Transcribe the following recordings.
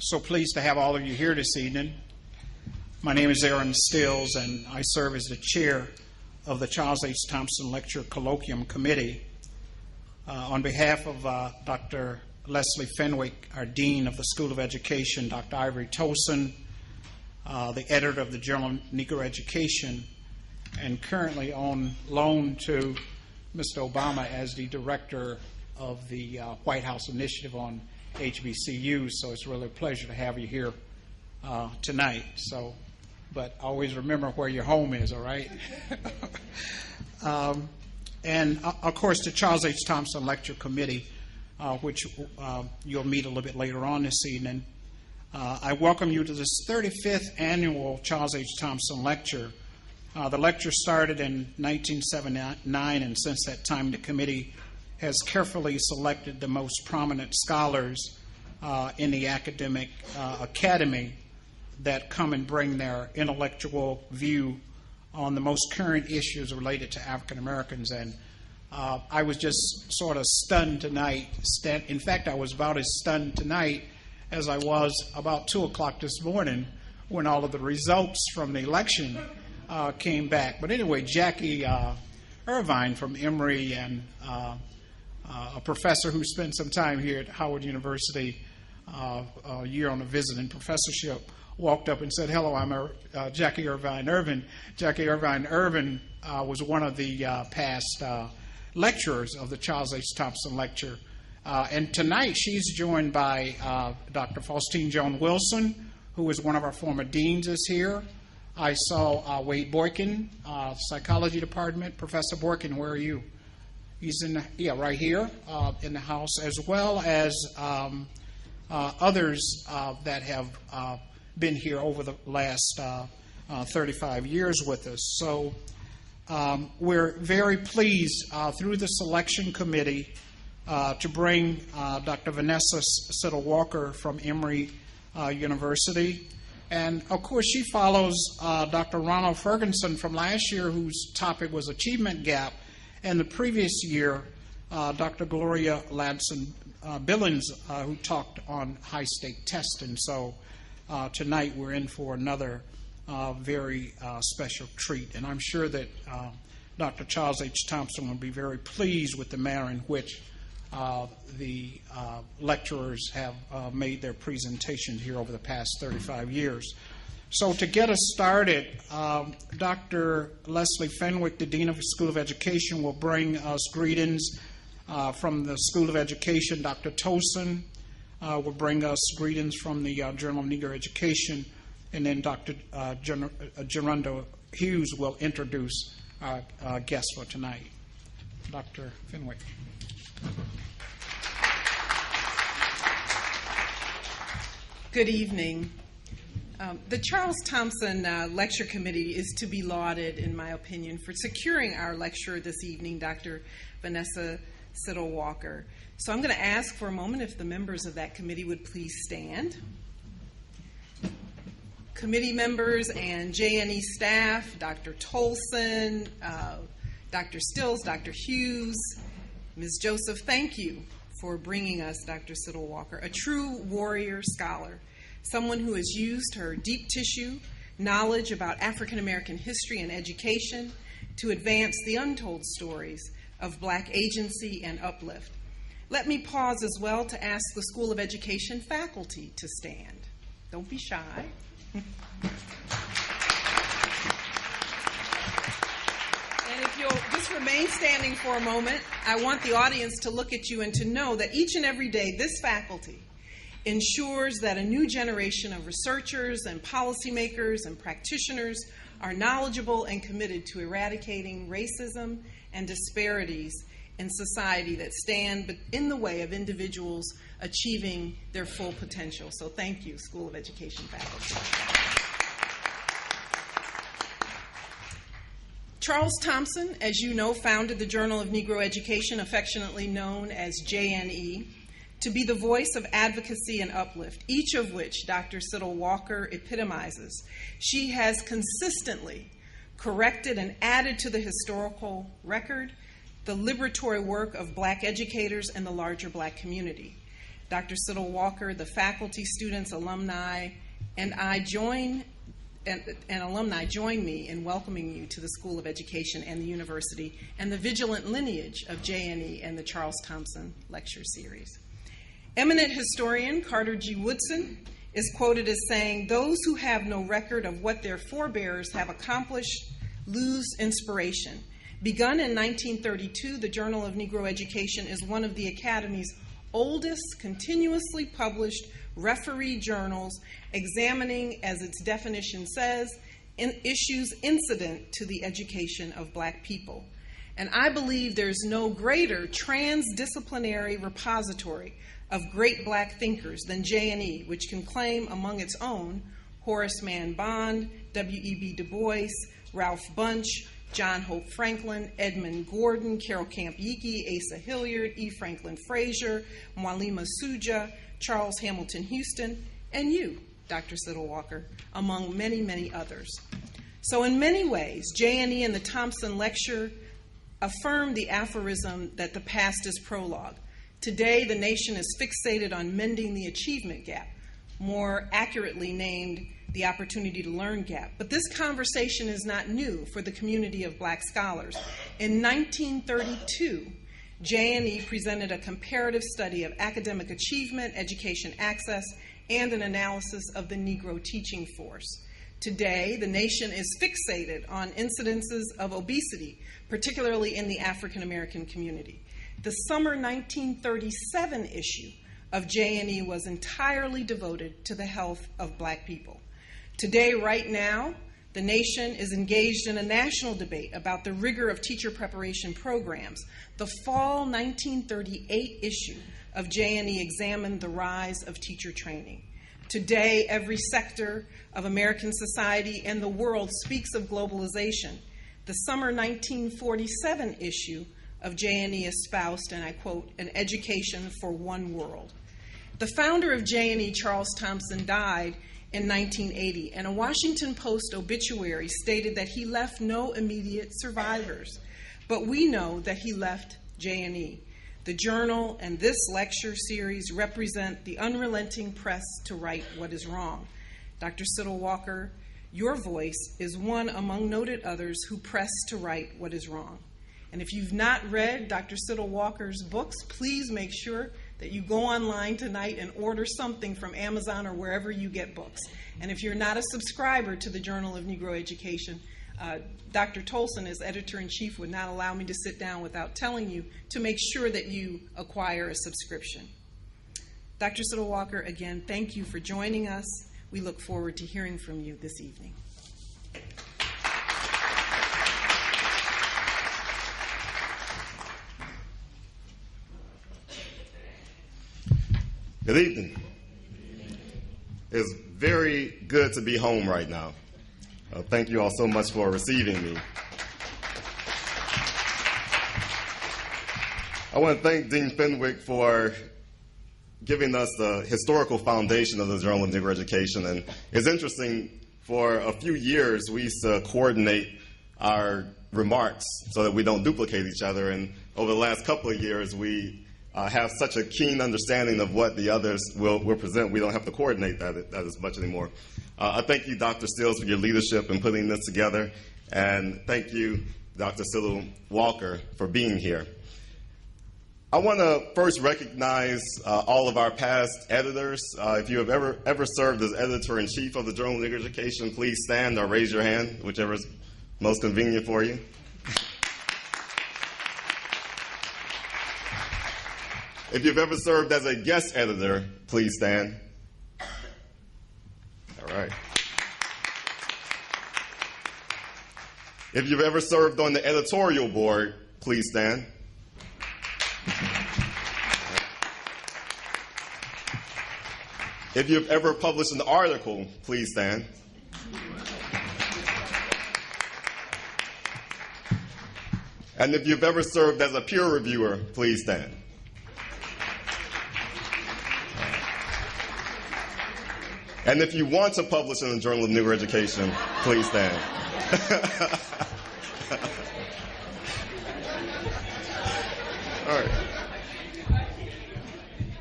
So pleased to have all of you here this evening. My name is Aaron Stills, and I serve as the chair of the Charles H. Thompson Lecture Colloquium Committee. On behalf of Dr. Leslie Fenwick, our Dean of the School of Education, Dr. Ivory Thompson, the editor of the Journal of Negro Education, and currently on loan to Mr. Obama as the director of the White House Initiative on HBCUs. So it's really a pleasure to have you here tonight. But always remember where your home is, all right? And of course, the Charles H. Thompson Lecture Committee, which you'll meet a little bit later on this evening. I welcome you to this 35th annual Charles H. Thompson Lecture. The lecture started in 1979, and since that time, the committee has carefully selected the most prominent scholars in the academic academy that come and bring their intellectual view on the most current issues related to African Americans. And I was just sort of stunned tonight. In fact, I was about as stunned tonight as I was about 2 o'clock this morning when all of the results from the election came back. But anyway, Jackie Irvine from Emory and a professor who spent some time here at Howard University, a year on a visiting professorship, walked up and said, "Hello, I'm Jackie Irvine Irvin." Jackie Irvine Irvin was one of the past lecturers of the Charles H. Thompson Lecture. And tonight she's joined by Dr. Faustine Joan Wilson, who is one of our former deans, is here. I saw Wade Boykin, Psychology Department. Professor Boykin, where are you? He's right here in the house, as well as others that have been here over the last 35 years with us. So we're very pleased through the selection committee to bring Dr. Vanessa Siddle Walker from Emory University. And of course, she follows Dr. Ronald Ferguson from last year, whose topic was Achievement Gap. And the previous year, Dr. Gloria Ladson Billings, who talked on high-stake testing. So tonight we're in for another very special treat. And I'm sure that Dr. Charles H. Thompson will be very pleased with the manner in which the lecturers have made their presentations here over the past 35 years. So to get us started, Dr. Leslie Fenwick, the Dean of the School of Education, will bring us greetings from the School of Education. Dr. Thompson will bring us greetings from the Journal of Negro Education. And then Dr. Gerundo Hughes will introduce our guest for tonight. Dr. Fenwick. Good evening. The Charles Thompson Lecture Committee is to be lauded, in my opinion, for securing our lecturer this evening, Dr. Vanessa Siddle Walker. So I'm going to ask for a moment if the members of that committee would please stand. Committee members and JNE staff, Dr. Tolson, Dr. Stills, Dr. Hughes, Ms. Joseph, thank you for bringing us Dr. Siddle Walker, a true warrior scholar, someone who has used her deep tissue knowledge about African American history and education to advance the untold stories of Black agency and uplift. Let me pause as well to ask the School of Education faculty to stand. Don't be shy. And if you'll just remain standing for a moment, I want the audience to look at you and to know that each and every day this faculty ensures that a new generation of researchers and policymakers and practitioners are knowledgeable and committed to eradicating racism and disparities in society that stand in the way of individuals achieving their full potential. So thank you, School of Education faculty. Charles Thompson, as you know, founded the Journal of Negro Education, affectionately known as JNE, to be the voice of advocacy and uplift, each of which Dr. Siddle Walker epitomizes. She has consistently corrected and added to the historical record the liberatory work of Black educators and the larger Black community. Dr. Siddle Walker, the faculty, students, alumni, and alumni join me in welcoming you to the School of Education and the University and the vigilant lineage of JNE and the Charles Thompson Lecture Series. Eminent historian Carter G. Woodson is quoted as saying, "Those who have no record of what their forebears have accomplished lose inspiration." Begun in 1932, the Journal of Negro Education is one of the Academy's oldest continuously published referee journals, examining, as its definition says, issues incident to the education of Black people. And I believe there's no greater transdisciplinary repository of great Black thinkers than JNE, which can claim among its own Horace Mann Bond, W.E.B. Du Bois, Ralph Bunche, John Hope Franklin, Edmund Gordon, Carol Camp Yiki, Asa Hilliard, E. Franklin Frazier, Mwalima Suja, Charles Hamilton Houston, and you, Dr. Siddle Walker, among many, many others. So in many ways, JNE and the Thompson Lecture affirm the aphorism that the past is prologue. Today, the nation is fixated on mending the achievement gap, more accurately named the opportunity to learn gap. But this conversation is not new for the community of Black scholars. In 1932, JNE presented a comparative study of academic achievement, education access, and an analysis of the Negro teaching force. Today, the nation is fixated on incidences of obesity, particularly in the African American community. The summer 1937 issue of JNE was entirely devoted to the health of Black people. Today, right now, the nation is engaged in a national debate about the rigor of teacher preparation programs. The fall 1938 issue of JNE examined the rise of teacher training. Today, every sector of American society and the world speaks of globalization. The summer 1947 issue of JNE espoused, and I quote, "an education for one world." The founder of JNE, Charles Thompson, died in 1980, and a Washington Post obituary stated that he left no immediate survivors. But we know that he left JNE. The journal and this lecture series represent the unrelenting press to right what is wrong. Dr. Siddle Walker, your voice is one among noted others who press to right what is wrong. And if you've not read Dr. Siddle Walker's books, please make sure that you go online tonight and order something from Amazon or wherever you get books. And if you're not a subscriber to the Journal of Negro Education, Dr. Tolson, as editor-in-chief, would not allow me to sit down without telling you to make sure that you acquire a subscription. Dr. Siddle Walker, again, thank you for joining us. We look forward to hearing from you this evening. Good evening. It's very good to be home right now. Thank you all so much for receiving me. I want to thank Dean Fenwick for giving us the historical foundation of the Journal of Negro Education. And it's interesting, for a few years we used to coordinate our remarks so that we don't duplicate each other. And over the last couple of years, we have such a keen understanding of what the others will present, we don't have to coordinate that as much anymore. I thank you, Dr. Stills, for your leadership in putting this together, and thank you, Dr. Siddle Walker, for being here. I want to first recognize all of our past editors. If you have ever served as editor-in-chief of the Journal of Negro Education, please stand or raise your hand, whichever is most convenient for you. If you've ever served as a guest editor, please stand. All right. If you've ever served on the editorial board, please stand. If you've ever published an article, please stand. And if you've ever served as a peer reviewer, please stand. And if you want to publish in the Journal of Negro Education, please stand. All right.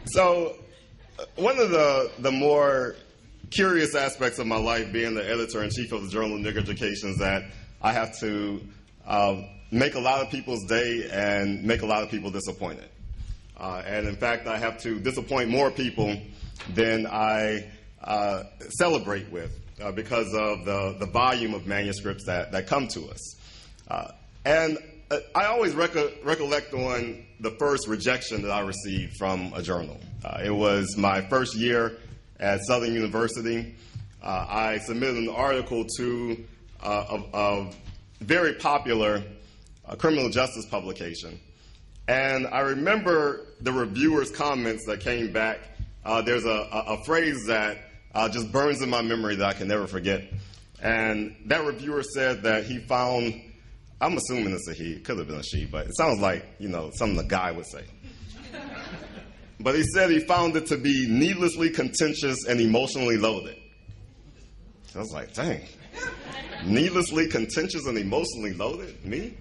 So one of the more curious aspects of my life being the editor-in-chief of the Journal of Negro Education is that I have to make a lot of people's day and make a lot of people disappointed. And in fact, I have to disappoint more people than I celebrate with because of the volume of manuscripts that come to us. And I always recollect on the first rejection that I received from a journal. It was my first year at Southern University. I submitted an article to a very popular criminal justice publication. And I remember the reviewers' comments that came back. There's a phrase that just burns in my memory that I can never forget. And that reviewer said that he found, I'm assuming it's a he, it could have been a she, but it sounds like, something a guy would say. But he said he found it to be needlessly contentious and emotionally loaded. I was like, dang, needlessly contentious and emotionally loaded? Me?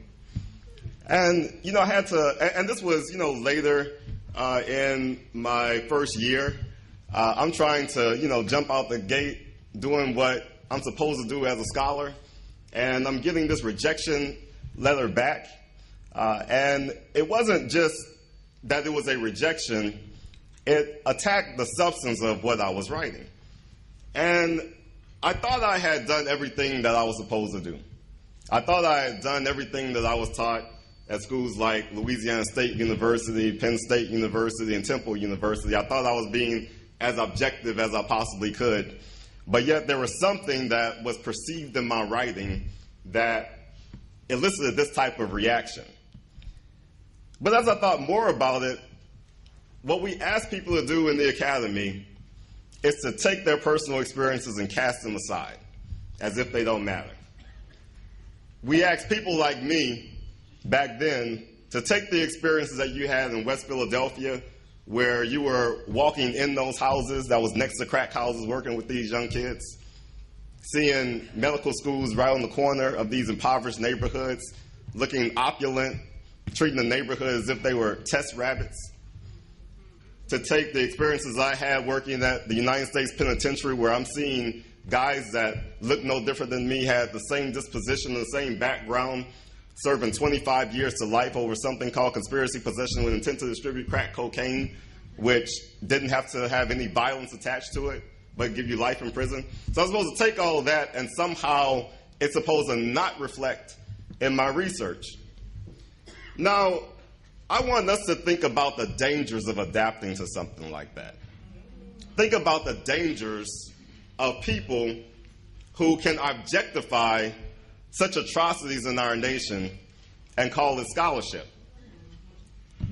And, I had to, and this was, later in my first year. I'm trying to, jump out the gate doing what I'm supposed to do as a scholar. And I'm getting this rejection letter back. And it wasn't just that it was a rejection. It attacked the substance of what I was writing. And I thought I had done everything that I was supposed to do. I thought I had done everything that I was taught at schools like Louisiana State University, Penn State University, and Temple University. I thought I was being as objective as I possibly could. But yet there was something that was perceived in my writing that elicited this type of reaction. But as I thought more about it, what we ask people to do in the academy is to take their personal experiences and cast them aside, as if they don't matter. We ask people like me back then to take the experiences that you had in West Philadelphia, where you were walking in those houses that was next to crack houses working with these young kids, seeing medical schools right on the corner of these impoverished neighborhoods, looking opulent, treating the neighborhood as if they were test rabbits, to take the experiences I had working at the United States Penitentiary, where I'm seeing guys that look no different than me, had the same disposition and the same background, serving 25 years to life over something called conspiracy possession with intent to distribute crack cocaine, which didn't have to have any violence attached to it, but give you life in prison. So I'm supposed to take all of that, and somehow it's supposed to not reflect in my research. Now, I want us to think about the dangers of adapting to something like that. Think about the dangers of people who can objectify such atrocities in our nation and call it scholarship.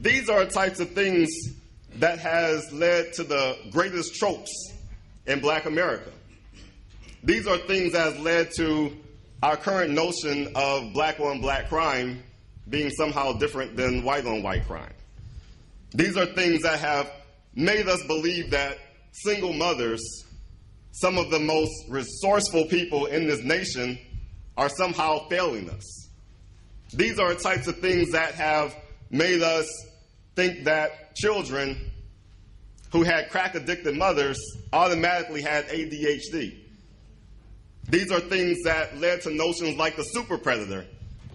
These are types of things that has led to the greatest tropes in Black America. These are things that has led to our current notion of black on black crime being somehow different than white on white crime. These are things that have made us believe that single mothers, some of the most resourceful people in this nation, are somehow failing us. These are types of things that have made us think that children who had crack-addicted mothers automatically had ADHD. These are things that led to notions like the super predator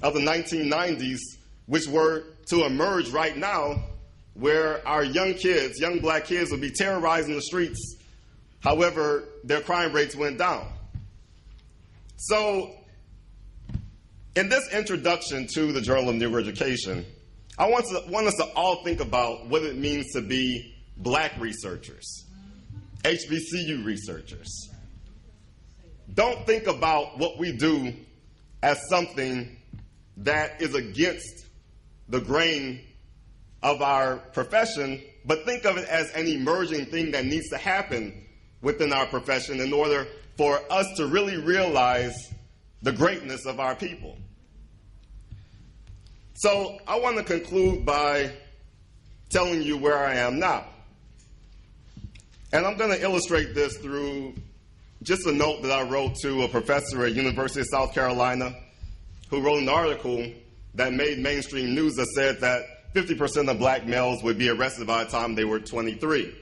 of the 1990s, which were to emerge right now, where our young kids, young black kids, would be terrorizing the streets. However, their crime rates went down. So, in this introduction to the Journal of Negro Education, I want us to all think about what it means to be black researchers, HBCU researchers. Don't think about what we do as something that is against the grain of our profession, but think of it as an emerging thing that needs to happen within our profession in order for us to really realize the greatness of our people. So I want to conclude by telling you where I am now. And I'm going to illustrate this through just a note that I wrote to a professor at University of South Carolina who wrote an article that made mainstream news that said that 50% of black males would be arrested by the time they were 23.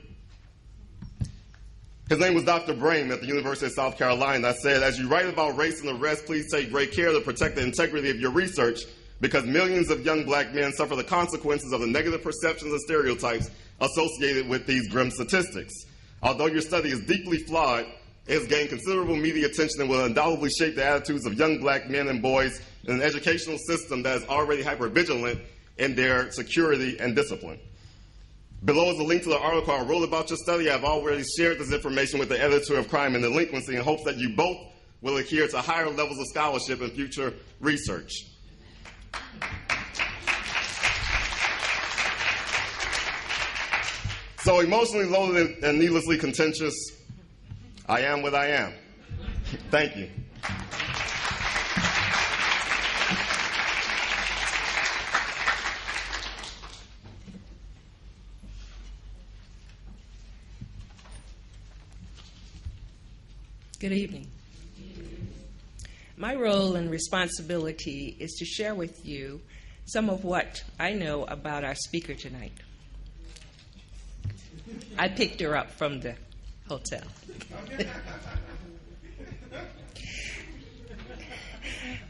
His name was Dr. Brame at the University of South Carolina. I said, as you write about race and arrest, please take great care to protect the integrity of your research, because millions of young black men suffer the consequences of the negative perceptions and stereotypes associated with these grim statistics. Although your study is deeply flawed, it has gained considerable media attention and will undoubtedly shape the attitudes of young black men and boys in an educational system that is already hypervigilant in their security and discipline. Below is a link to the article I wrote about your study. I've already shared this information with the editor of Crime and Delinquency in hopes that you both will adhere to higher levels of scholarship and future research. So emotionally loaded and needlessly contentious, I am what I am. Thank you. Good evening. My role and responsibility is to share with you some of what I know about our speaker tonight. I picked her up from the hotel.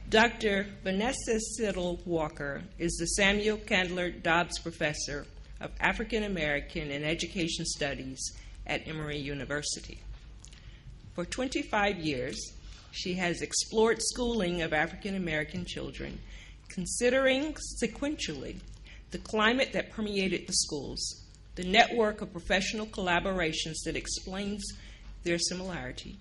Dr. Vanessa Siddle Walker is the Samuel Candler Dobbs Professor of African American and Education Studies at Emory University. For 25 years, she has explored schooling of African American children, considering sequentially the climate that permeated the schools, the network of professional collaborations that explains their similarity,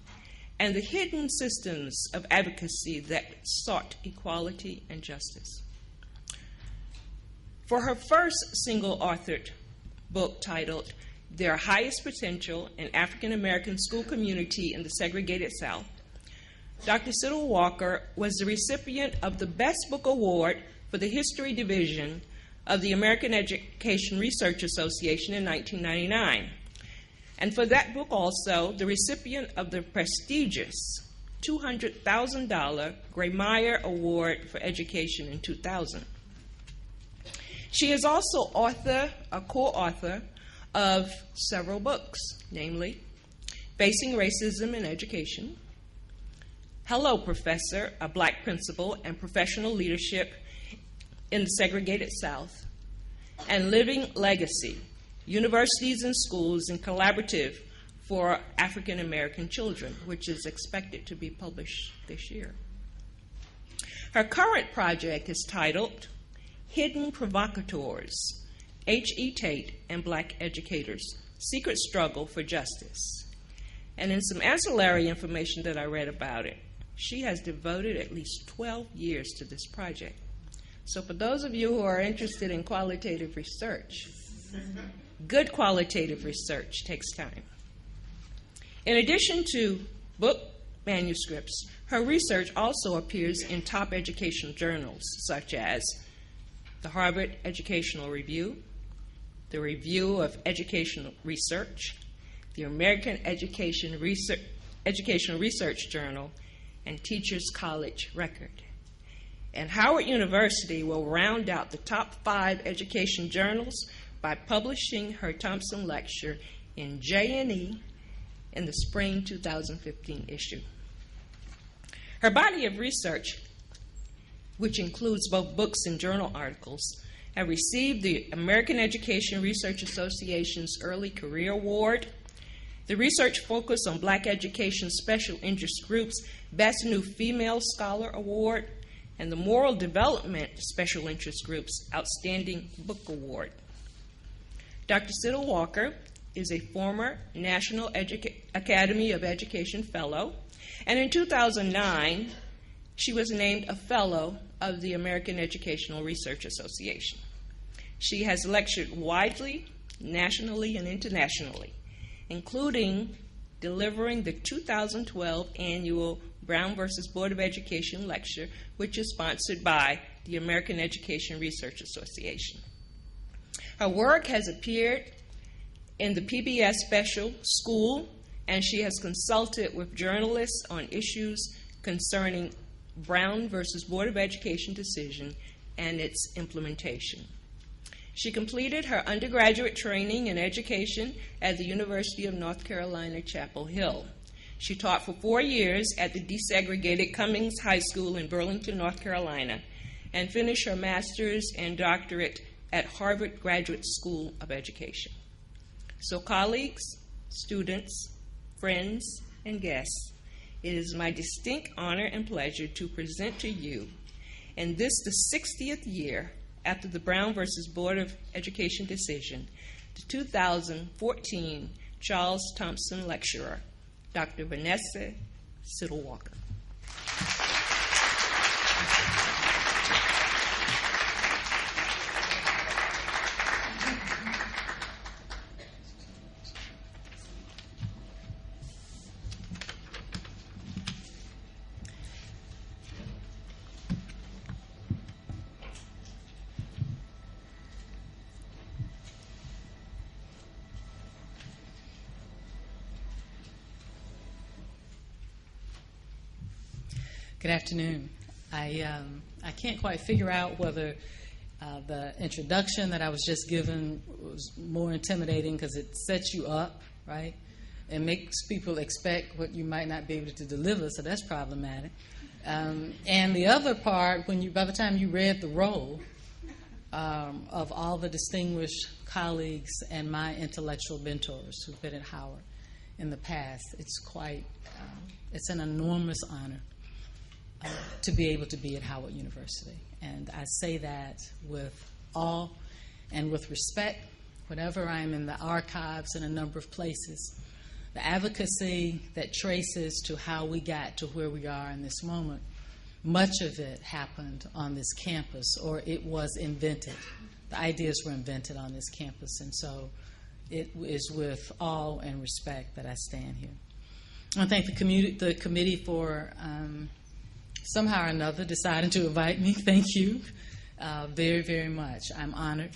and the hidden systems of advocacy that sought equality and justice. For her first single-authored book titled Their Highest Potential in African American School Community in the Segregated South, Dr. Siddle Walker was the recipient of the Best Book Award for the History Division of the American Education Research Association in 1999. And for that book also, the recipient of the prestigious $200,000 Grawemeyer Award for Education in 2000. She is also a co-author of several books, namely Facing Racism in Education, Hello, Professor, A Black Principal and Professional Leadership in the Segregated South, and Living Legacy, Universities and Schools in Collaborative for African American Children, which is expected to be published this year. Her current project is titled Hidden Provocateurs, H.E. Tate and Black Educators, Secret Struggle for Justice. And in some ancillary information that I read about it, she has devoted at least 12 years to this project. So for those of you who are interested in qualitative research, good qualitative research takes time. In addition to book manuscripts, her research also appears in top educational journals such as the Harvard Educational Review, the Review of Educational Research, the American Educational Research Journal, and Teachers College Record. And Howard University will round out the top 5 education journals by publishing her Thompson lecture in J&E in the spring 2015 issue. Her body of research, which includes both books and journal articles, have received the American Education Research Association's Early Career Award, the Research Focus on Black Education Special Interest Groups Best New Female Scholar Award, and the Moral Development Special Interest Group's Outstanding Book Award. Dr. Siddle Walker is a former National Academy of Education Fellow, and in 2009, she was named a Fellow of the American Educational Research Association. She has lectured widely, nationally and internationally, including delivering the 2012 annual Brown versus Board of Education lecture, which is sponsored by the American Education Research Association. Her work has appeared in the PBS Special School, and she has consulted with journalists on issues concerning Brown versus Board of Education decision and its implementation. She completed her undergraduate training in education at the University of North Carolina, Chapel Hill. She taught for 4 years at the desegregated Cummings High School in Burlington, North Carolina, and finished her master's and doctorate at Harvard Graduate School of Education. So, colleagues, students, friends, and guests, it is my distinct honor and pleasure to present to you, in this the 60th year after the Brown versus Board of Education decision, the 2014 Charles Thompson Lecturer, Dr. Vanessa Siddle Walker. Good afternoon. I can't quite figure out whether the introduction that I was just given was more intimidating because it sets you up, right, and makes people expect what you might not be able to deliver, so that's problematic. And the other part, by the time you read the roll of all the distinguished colleagues and my intellectual mentors who've been at Howard in the past, it's an enormous honor to be able to be at Howard University. And I say that with awe and with respect. Whenever I'm in the archives in a number of places, the advocacy that traces to how we got to where we are in this moment, much of it happened on this campus, or it was invented. The ideas were invented on this campus, and so it is with awe and respect that I stand here. I want to thank the committee for somehow or another deciding to invite me. Thank you very, very much. I'm honored.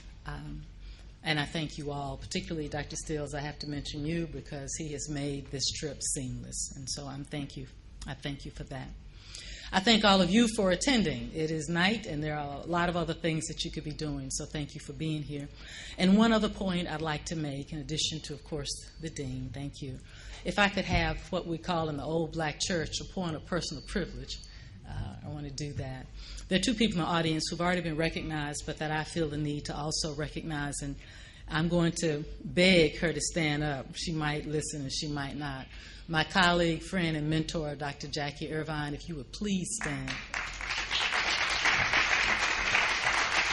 And I thank you all, particularly Dr. Stills. I have to mention you because he has made this trip seamless. And so I thank you for that. I thank all of you for attending. It is night, and there are a lot of other things that you could be doing, so thank you for being here. And one other point I'd like to make, in addition to, of course, the dean, thank you. If I could have what we call in the old black church a point of personal privilege, I want to do that. There are two people in the audience who've already been recognized, but that I feel the need to also recognize, and I'm going to beg her to stand up. She might listen and she might not. My colleague, friend, and mentor, Dr. Jackie Irvine, if you would please stand.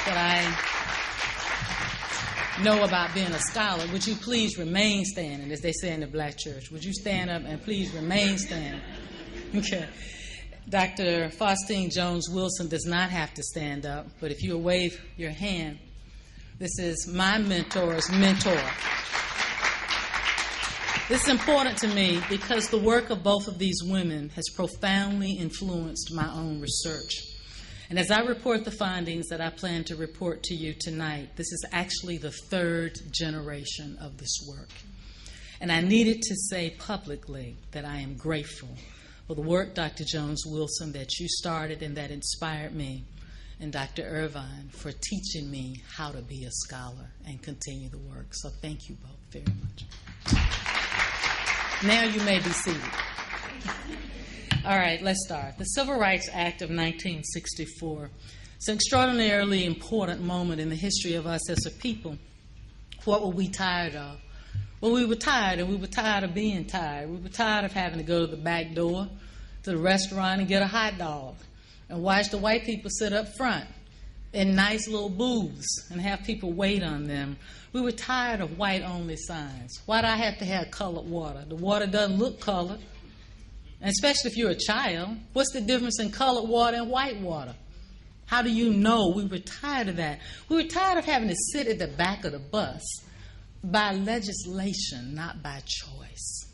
What I know about being a scholar, would you please remain standing, as they say in the black church? Would you stand up and please remain standing? Okay. Dr. Faustine Jones Wilson does not have to stand up, but if you will wave your hand, this is my mentor's mentor. This is important to me because the work of both of these women has profoundly influenced my own research. And as I report the findings that I plan to report to you tonight, this is actually the third generation of this work. And I needed to say publicly that I am grateful for the work, Dr. Jones Wilson, that you started and that inspired me, and Dr. Irvine for teaching me how to be a scholar and continue the work. So thank you both very much. Now you may be seated. All right, let's start. The Civil Rights Act of 1964 is an extraordinarily important moment in the history of us as a people. What were we tired of? Well, we were tired, and we were tired of being tired. We were tired of having to go to the back door to the restaurant and get a hot dog and watch the white people sit up front in nice little booths and have people wait on them. We were tired of white-only signs. Why do I have to have colored water? The water doesn't look colored, and especially if you're a child. What's the difference in colored water and white water? How do you know? We were tired of that. We were tired of having to sit at the back of the bus by legislation, not by choice.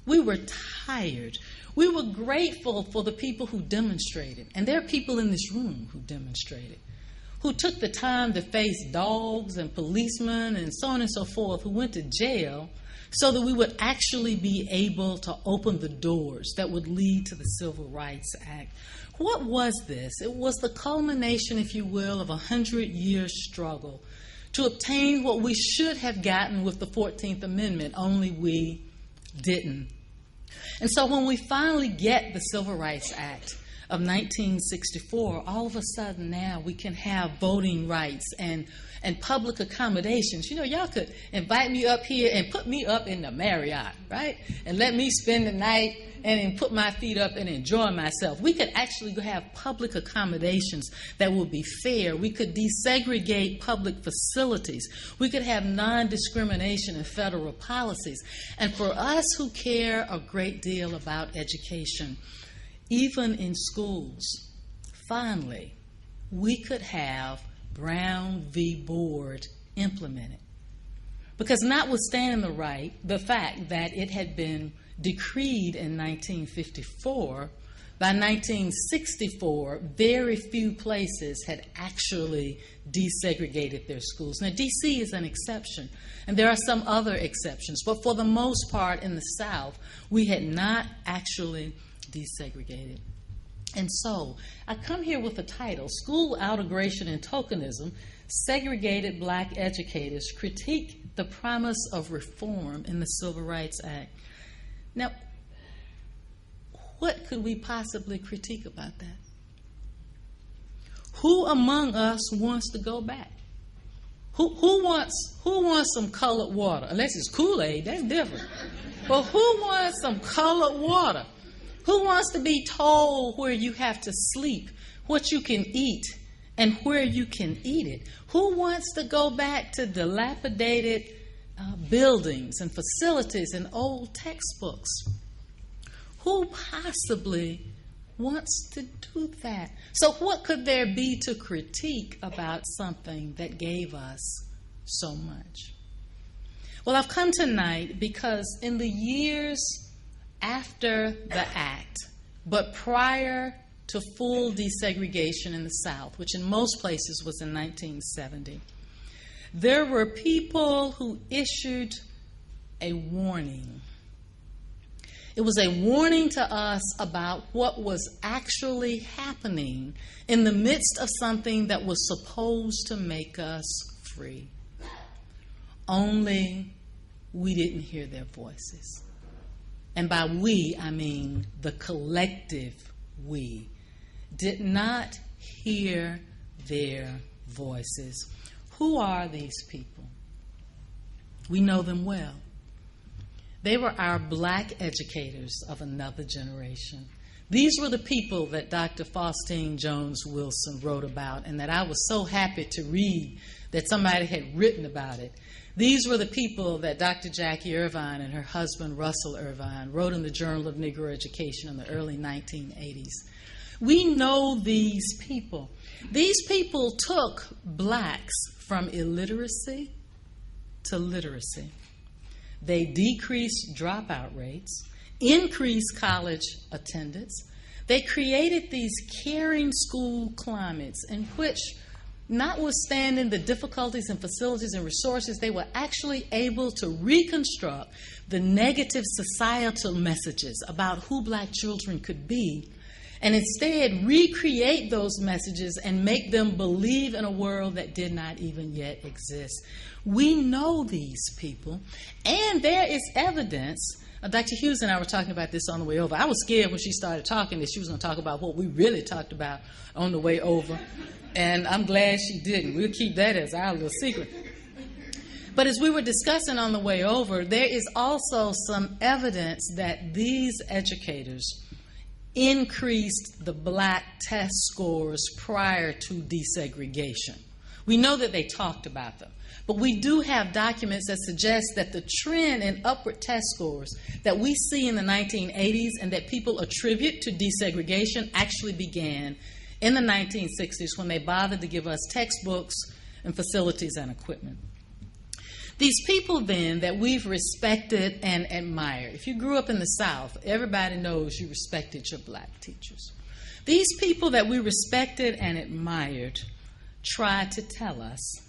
We were tired. We were grateful for the people who demonstrated, and there are people in this room who demonstrated, who took the time to face dogs and policemen and so on and so forth, who went to jail so that we would actually be able to open the doors that would lead to the Civil Rights Act. What was this? It was the culmination, if you will, of a 100-year struggle to obtain what we should have gotten with the 14th Amendment, only we didn't. And so when we finally get the Civil Rights Act of 1964, all of a sudden now we can have voting rights and public accommodations. You know, y'all could invite me up here and put me up in the Marriott, right? And let me spend the night and then put my feet up and enjoy myself. We could actually have public accommodations that would be fair. We could desegregate public facilities. We could have non-discrimination in federal policies. And for us who care a great deal about education, even in schools, finally, we could have Brown v. Board implemented. Because notwithstanding the fact that it had been decreed in 1954, by 1964, very few places had actually desegregated their schools. Now, D.C. is an exception, and there are some other exceptions, but for the most part in the South, we had not actually desegregated. And so, I come here with the title, School Outegration and Tokenism, Segregated Black Educators Critique the Promise of Reform in the Civil Rights Act. Now, what could we possibly critique about that? Who among us wants to go back? Who wants some colored water? Unless it's Kool-Aid, that's different. But who wants some colored water? Who wants to be told where you have to sleep, what you can eat, and where you can eat it? Who wants to go back to dilapidated buildings and facilities and old textbooks? Who possibly wants to do that? So what could there be to critique about something that gave us so much? Well, I've come tonight because in the years after the act, but prior to full desegregation in the South, which in most places was in 1970, there were people who issued a warning. It was a warning to us about what was actually happening in the midst of something that was supposed to make us free. Only we didn't hear their voices. And by we, I mean the collective we, did not hear their voices. Who are these people? We know them well. They were our black educators of another generation. These were the people that Dr. Faustine Jones Wilson wrote about and that I was so happy to read that somebody had written about it. These were the people that Dr. Jackie Irvine and her husband Russell Irvine wrote in the Journal of Negro Education in the early 1980s. We know these people. These people took blacks from illiteracy to literacy. They decreased dropout rates, increased college attendance. They created these caring school climates in which, notwithstanding the difficulties in facilities and resources, they were actually able to reconstruct the negative societal messages about who black children could be, and instead recreate those messages and make them believe in a world that did not even yet exist. We know these people, and there is evidence. Dr. Hughes and I were talking about this on the way over. I was scared when she started talking that she was going to talk about what we really talked about on the way over, and I'm glad she didn't. We'll keep that as our little secret. But as we were discussing on the way over, there is also some evidence that these educators increased the black test scores prior to desegregation. We know that they talked about them, but we do have documents that suggest that the trend in upward test scores that we see in the 1980s and that people attribute to desegregation actually began in the 1960s when they bothered to give us textbooks and facilities and equipment. These people then that we've respected and admired. If you grew up in the South, everybody knows you respected your black teachers. These people that we respected and admired tried to tell us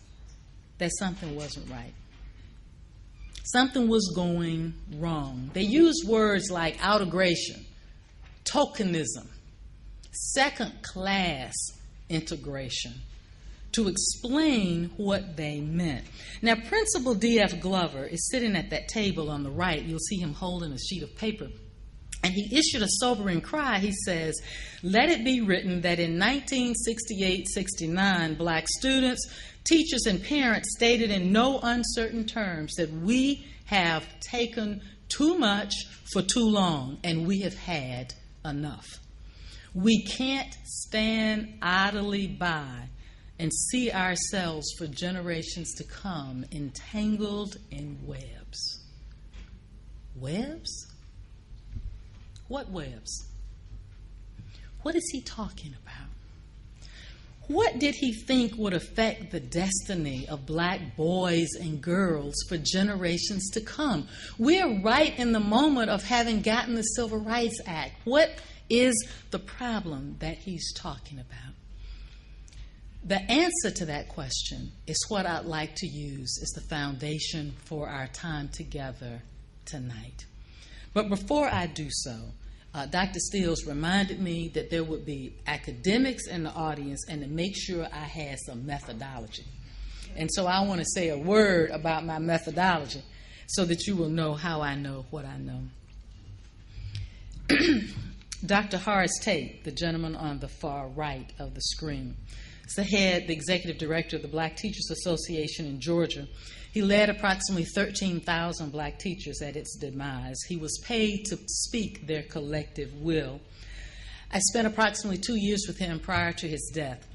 that something wasn't right. Something was going wrong. They used words like outegration, tokenism, second-class integration to explain what they meant. Now, Principal D.F. Glover is sitting at that table on the right. You'll see him holding a sheet of paper. And he issued a sobering cry. He says, "Let it be written that in 1968-69, black students, teachers, and parents stated in no uncertain terms that we have taken too much for too long, and we have had enough. We can't stand idly by and see ourselves for generations to come entangled in webs." Webs? What webs? What is he talking about? What did he think would affect the destiny of black boys and girls for generations to come? We're right in the moment of having gotten the Civil Rights Act. What is the problem that he's talking about? The answer to that question is what I'd like to use as the foundation for our time together tonight. But before I do so, Dr. Stills reminded me that there would be academics in the audience and to make sure I had some methodology. And so I want to say a word about my methodology so that you will know how I know what I know. Dr. Horace Tate, the gentleman on the far right of the screen, is the executive director of the Black Teachers Association in Georgia. He led approximately 13,000 black teachers at its demise. He was paid to speak their collective will. I spent approximately 2 years with him prior to his death,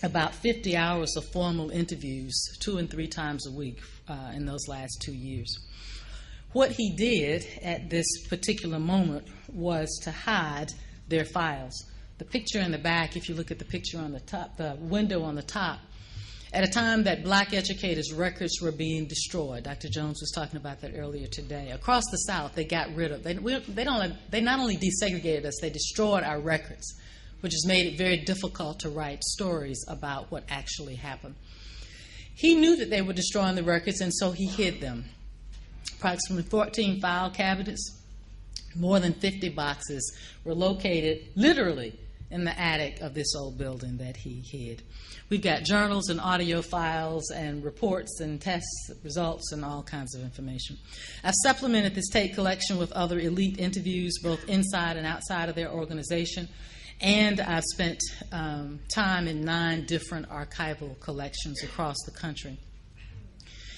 about 50 hours of formal interviews 2 and 3 times a week in those last 2 years. What he did at this particular moment was to hide their files. The picture in the back, if you look at the picture on the top, the window on the top, at a time that black educators' records were being destroyed. Dr. Jones was talking about that earlier today. Across the South, they got rid of, they not only desegregated us, they destroyed our records, which has made it very difficult to write stories about what actually happened. He knew that they were destroying the records, and so he hid them. Approximately 14 file cabinets, more than 50 boxes were located literally in the attic of this old building that he hid. We've got journals and audio files and reports and test results and all kinds of information. I've supplemented this tape collection with other elite interviews, both inside and outside of their organization, and I've spent time in 9 different archival collections across the country.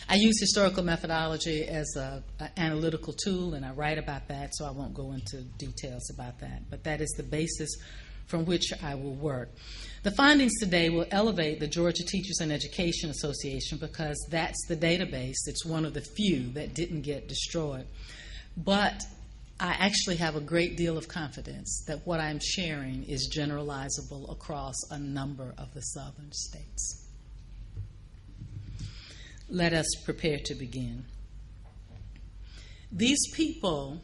I use historical methodology as an analytical tool, and I write about that, so I won't go into details about that. But that is the basis from which I will work. The findings today will elevate the Georgia Teachers and Education Association because that's the database. It's one of the few that didn't get destroyed. But I actually have a great deal of confidence that what I'm sharing is generalizable across a number of the southern states. Let us prepare to begin. These people,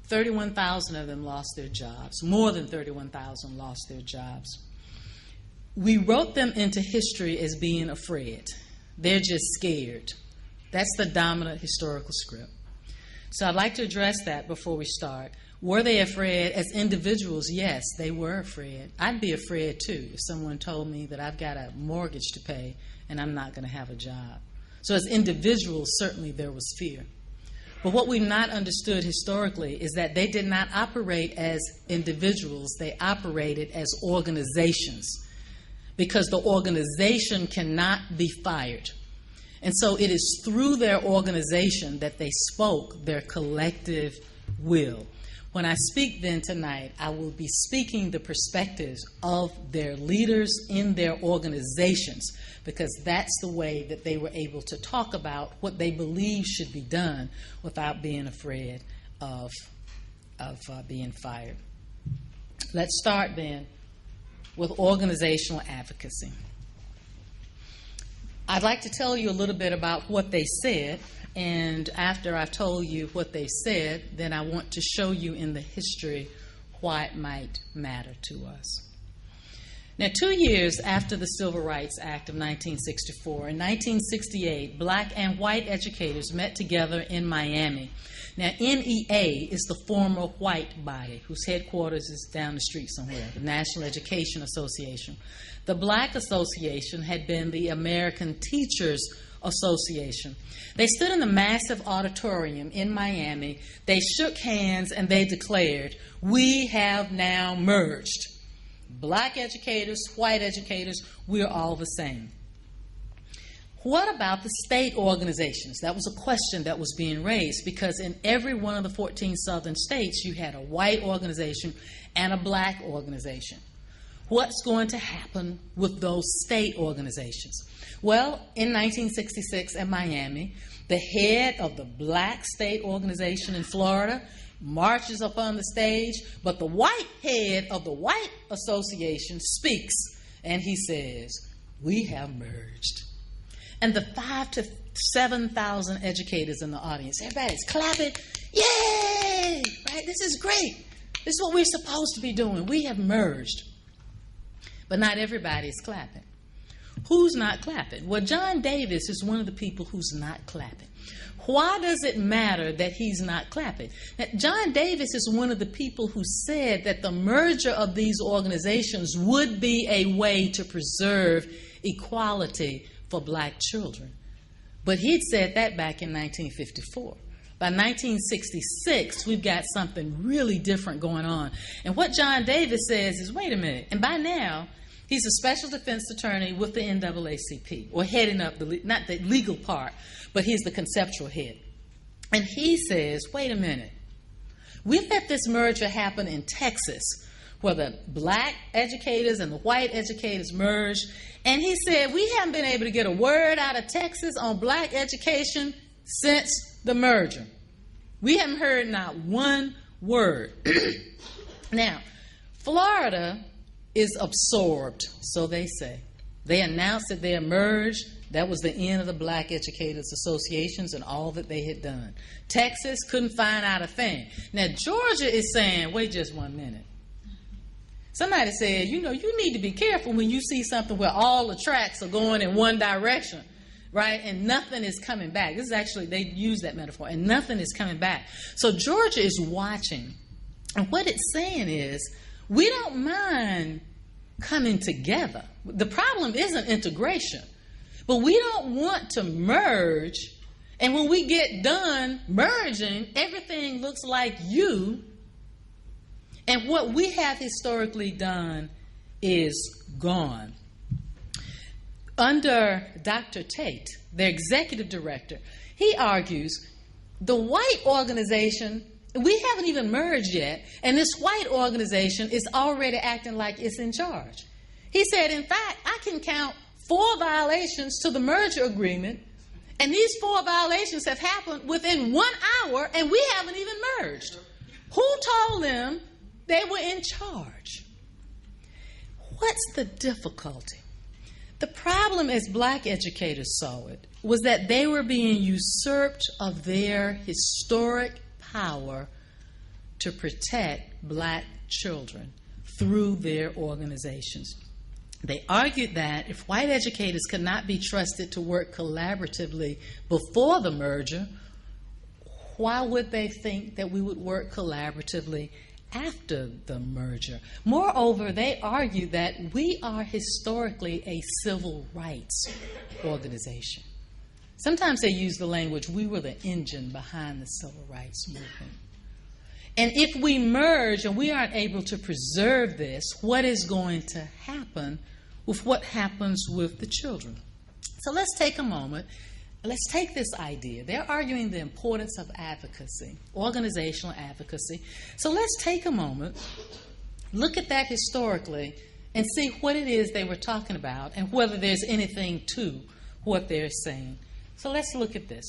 31,000 of them lost their jobs. More than 31,000 lost their jobs. We wrote them into history as being afraid. They're just scared. That's the dominant historical script. So I'd like to address that before we start. Were they afraid? As individuals, yes, they were afraid. I'd be afraid too if someone told me that I've got a mortgage to pay and I'm not going to have a job. So as individuals, certainly there was fear. But what we've not understood historically is that they did not operate as individuals, they operated as organizations, because the organization cannot be fired. And so it is through their organization that they spoke their collective will. When I speak then tonight, I will be speaking the perspectives of their leaders in their organizations, because that's the way that they were able to talk about what they believe should be done without being afraid of being fired. Let's start then with organizational advocacy. I'd like to tell you a little bit about what they said, and after I've told you what they said, then I want to show you in the history why it might matter to us. Now, 2 years after the Civil Rights Act of 1964, in 1968, black and white educators met together in Miami. Now, NEA is the former white body, whose headquarters is down the street somewhere, the National Education Association. The Black Association had been the American Teachers Association. They stood in the massive auditorium in Miami. They shook hands and they declared, "We have now merged. Black educators, white educators, we're all the same." What about the state organizations? That was a question that was being raised, because in every one of the 14 southern states, you had a white organization and a black organization. What's going to happen with those state organizations? Well, in 1966 in Miami, the head of the black state organization in Florida marches up on the stage, but the white head of the white association speaks, and he says, "We have merged." And the 5,000 to 7,000 educators in the audience, everybody's clapping, "Yay!" Right? This is great. This is what we're supposed to be doing. We have merged. But not everybody's clapping. Who's not clapping? Well, John Davis is one of the people who's not clapping. Why does it matter that he's not clapping? Now, John Davis is one of the people who said that the merger of these organizations would be a way to preserve equality for black children. But he'd said that back in 1954. By 1966, we've got something really different going on. And what John Davis says is, wait a minute, and by now, he's a special defense attorney with the NAACP, or heading up, not the legal part, but he's the conceptual head. And he says, wait a minute, we let this merger happen in Texas, where the black educators and the white educators merged. And he said, we haven't been able to get a word out of Texas on black education since the merger. We haven't heard not one word. Now, Florida is absorbed, so they say. They announced that they had merged. That was the end of the Black Educators Associations and all that they had done. Texas couldn't find out a thing. Now, Georgia is saying, wait just 1 minute. Somebody said, you need to be careful when you see something where all the tracks are going in one direction, right? And nothing is coming back. This is actually, they use that metaphor, and nothing is coming back. So Georgia is watching. And what it's saying is, we don't mind coming together. The problem isn't integration, but we don't want to merge. And when we get done merging, everything looks like you. And what we have historically done is gone. Under Dr. Tate, their executive director, he argues the white organization, we haven't even merged yet, and this white organization is already acting like it's in charge. He said, in fact, I can count 4 violations to the merger agreement, and these 4 violations have happened within 1 hour, and we haven't even merged. Who told them they were in charge? What's the difficulty? The problem, as black educators saw it, was that they were being usurped of their historic power to protect black children through their organizations. They argued that if white educators could not be trusted to work collaboratively before the merger, why would they think that we would work collaboratively after the merger? Moreover, they argue that we are historically a civil rights organization. Sometimes they use the language, we were the engine behind the civil rights movement. And if we merge and we aren't able to preserve this, what is going to happen with what happens with the children? So let's take a moment. Let's take this idea. They're arguing the importance of advocacy, organizational advocacy. So let's take a moment, look at that historically, and see what it is they were talking about and whether there's anything to what they're saying. So let's look at this.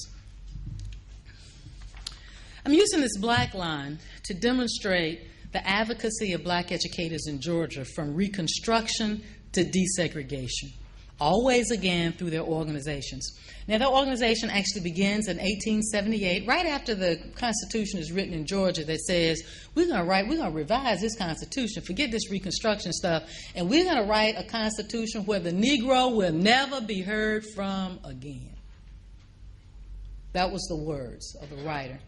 I'm using this black line to demonstrate the advocacy of black educators in Georgia from Reconstruction to desegregation. always again through their organizations. Now, their organization actually begins in 1878, right after the Constitution is written in Georgia that says, we're going to revise this Constitution, forget this Reconstruction stuff, and we're going to write a Constitution where the Negro will never be heard from again. That was the words of the writer.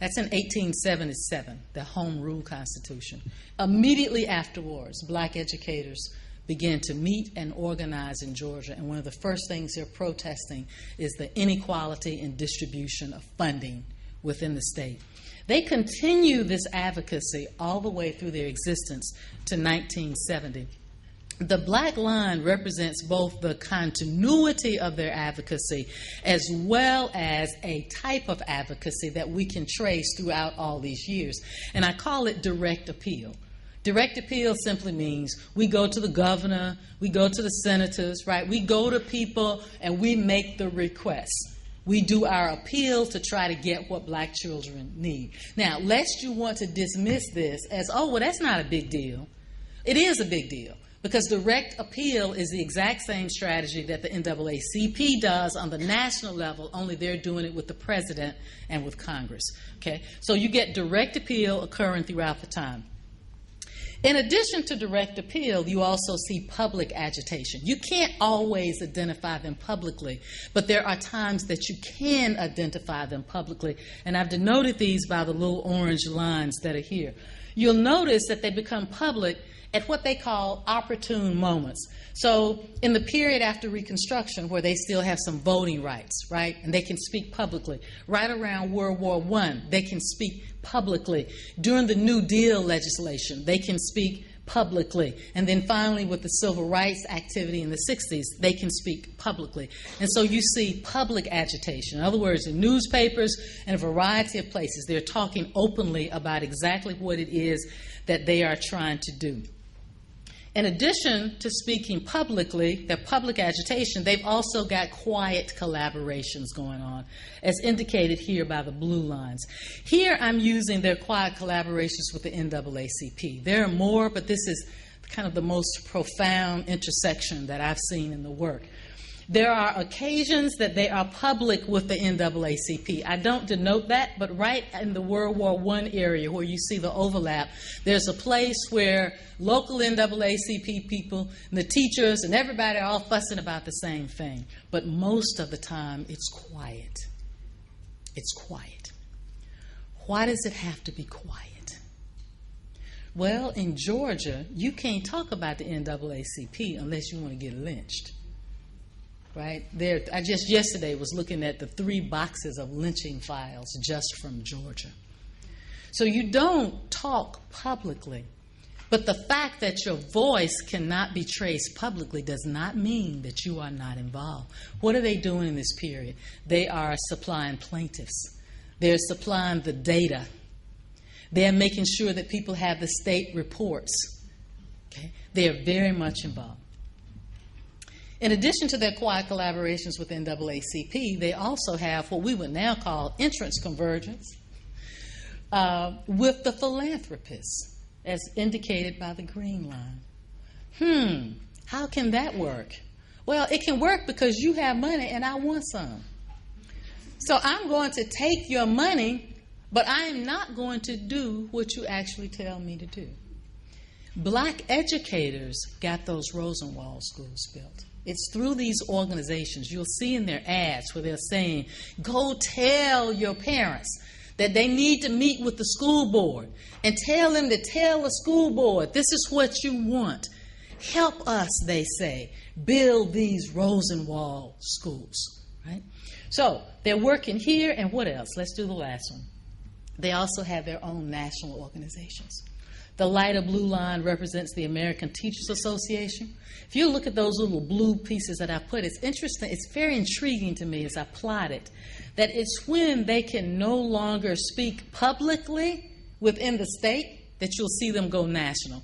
That's in 1877, the Home Rule Constitution. Immediately afterwards, black educators began to meet and organize in Georgia, and one of the first things they're protesting is the inequality in distribution of funding within the state. They continue this advocacy all the way through their existence to 1970. The black line represents both the continuity of their advocacy as well as a type of advocacy that we can trace throughout all these years, and I call it direct appeal. Direct appeal simply means we go to the governor, we go to the senators, right? We go to people and we make the requests. We do our appeal to try to get what black children need. Now, lest you want to dismiss this as, oh, well, that's not a big deal. It is a big deal because direct appeal is the exact same strategy that the NAACP does on the national level, only they're doing it with the president and with Congress, okay? So you get direct appeal occurring throughout the time. In addition to direct appeal, you also see public agitation. You can't always identify them publicly, but there are times that you can identify them publicly, and I've denoted these by the little orange lines that are here. You'll notice that they become public at what they call opportune moments. So in the period after Reconstruction, where they still have some voting rights, right, and they can speak publicly. Right around World War I, they can speak publicly. During the New Deal legislation, they can speak publicly. And then finally with the civil rights activity in the 60s, they can speak publicly. And so you see public agitation. In other words, in newspapers and a variety of places, they're talking openly about exactly what it is that they are trying to do. In addition to speaking publicly, their public agitation, they've also got quiet collaborations going on, as indicated here by the blue lines. Here I'm using their quiet collaborations with the NAACP. There are more, but this is kind of the most profound intersection that I've seen in the work. There are occasions that they are public with the NAACP. I don't denote that, but right in the World War I area where you see the overlap, there's a place where local NAACP people and the teachers and everybody are all fussing about the same thing. But most of the time, it's quiet. It's quiet. Why does it have to be quiet? Well, in Georgia, you can't talk about the NAACP unless you want to get lynched. Right? I just yesterday was looking at the 3 boxes of lynching files just from Georgia. So you don't talk publicly, but the fact that your voice cannot be traced publicly does not mean that you are not involved. What are they doing in this period? They are supplying plaintiffs. They're supplying the data. They're making sure that people have the state reports. Okay? They are very much involved. In addition to their quiet collaborations with NAACP, they also have what we would now call entrance convergence with the philanthropists, as indicated by the green line. How can that work? Well, it can work because you have money and I want some. So I'm going to take your money, but I am not going to do what you actually tell me to do. Black educators got those Rosenwald schools built. It's through these organizations. You'll see in their ads where they're saying, go tell your parents that they need to meet with the school board and tell them to tell the school board, this is what you want. Help us, they say, build these Rosenwald schools, right? So they're working here, and what else? Let's do the last one. They also have their own national organizations. The lighter blue line represents the American Teachers Association. If you look at those little blue pieces that I put, it's interesting, it's very intriguing to me as I plot it, that it's when they can no longer speak publicly within the state that you'll see them go national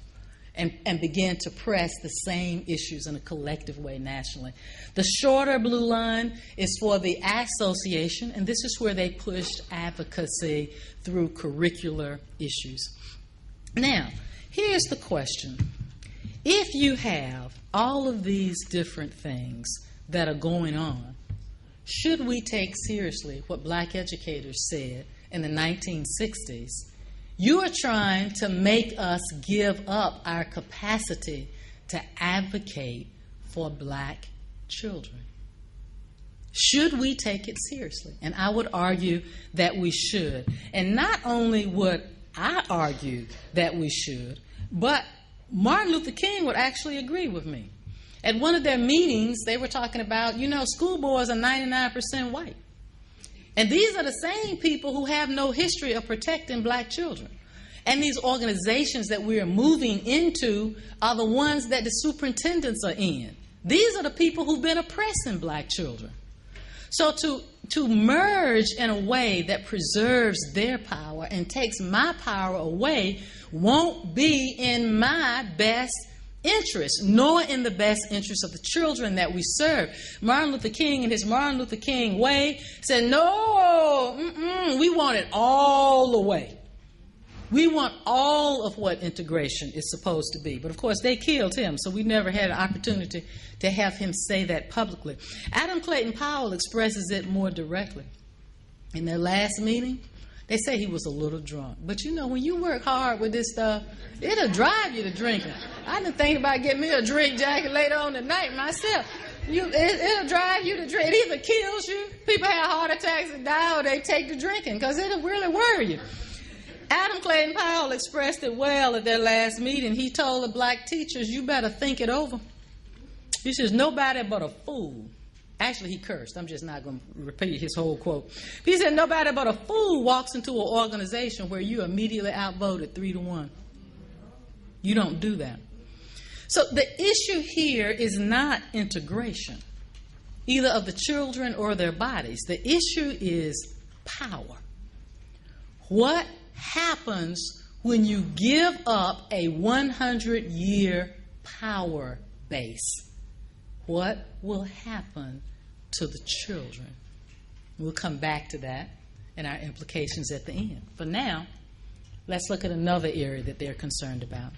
and begin to press the same issues in a collective way nationally. The shorter blue line is for the association, and this is where they pushed advocacy through curricular issues. Now, here's the question. If you have all of these different things that are going on, should we take seriously what black educators said in the 1960s? You are trying to make us give up our capacity to advocate for black children. Should we take it seriously? And I would argue that we should. And not only would I argue that we should, but Martin Luther King would actually agree with me. At one of their meetings, they were talking about, school boards are 99% white. And these are the same people who have no history of protecting black children. And these organizations that we are moving into are the ones that the superintendents are in. These are the people who've been oppressing black children. So to merge in a way that preserves their power and takes my power away won't be in my best interest, nor in the best interest of the children that we serve. Martin Luther King, in his Martin Luther King way, said, no, we want it all the way. We want all of what integration is supposed to be. But of course, they killed him, so we never had an opportunity to have him say that publicly. Adam Clayton Powell expresses it more directly. In their last meeting, they say he was a little drunk. But when you work hard with this stuff, it'll drive you to drinking. I've been thinking about getting me a drink jacket later on tonight myself. It'll drive you to drink. It either kills you, people have heart attacks and die, or they take to drinking because it'll really worry you. Adam Clayton Powell expressed it well at their last meeting. He told the black teachers, you better think it over. He says, nobody but a fool. Actually, he cursed. I'm just not going to repeat his whole quote. He said, nobody but a fool walks into an organization where you immediately outvoted 3-1. You don't do that. So the issue here is not integration, either of the children or their bodies. The issue is power. What happens when you give up a 100-year power base? What will happen to the children? We'll come back to that and our implications at the end. For now, let's look at another area that they're concerned about.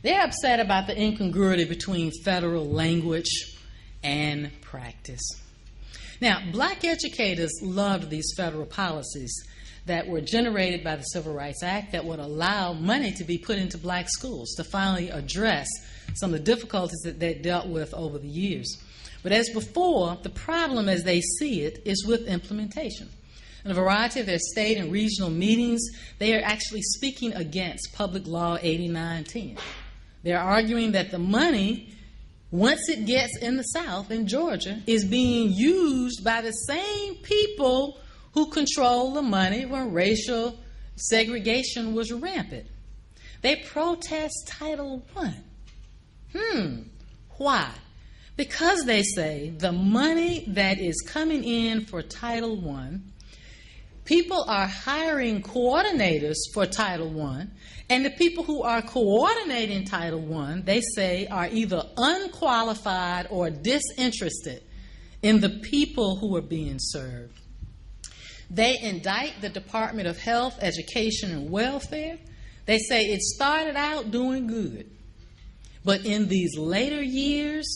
They're upset about the incongruity between federal language and practice. Now, black educators loved these federal policies that were generated by the Civil Rights Act that would allow money to be put into black schools to finally address some of the difficulties that they dealt with over the years. But as before, the problem as they see it is with implementation. In a variety of their state and regional meetings, they are actually speaking against Public Law 8910. They're arguing that the money, once it gets in the South, in Georgia, is being used by the same people who controlled the money when racial segregation was rampant. They protest Title I. Why? Because they say the money that is coming in for Title I, people are hiring coordinators for Title I, and the people who are coordinating Title I, they say, are either unqualified or disinterested in the people who are being served. They indict the Department of Health, Education, and Welfare. They say it started out doing good, but in these later years,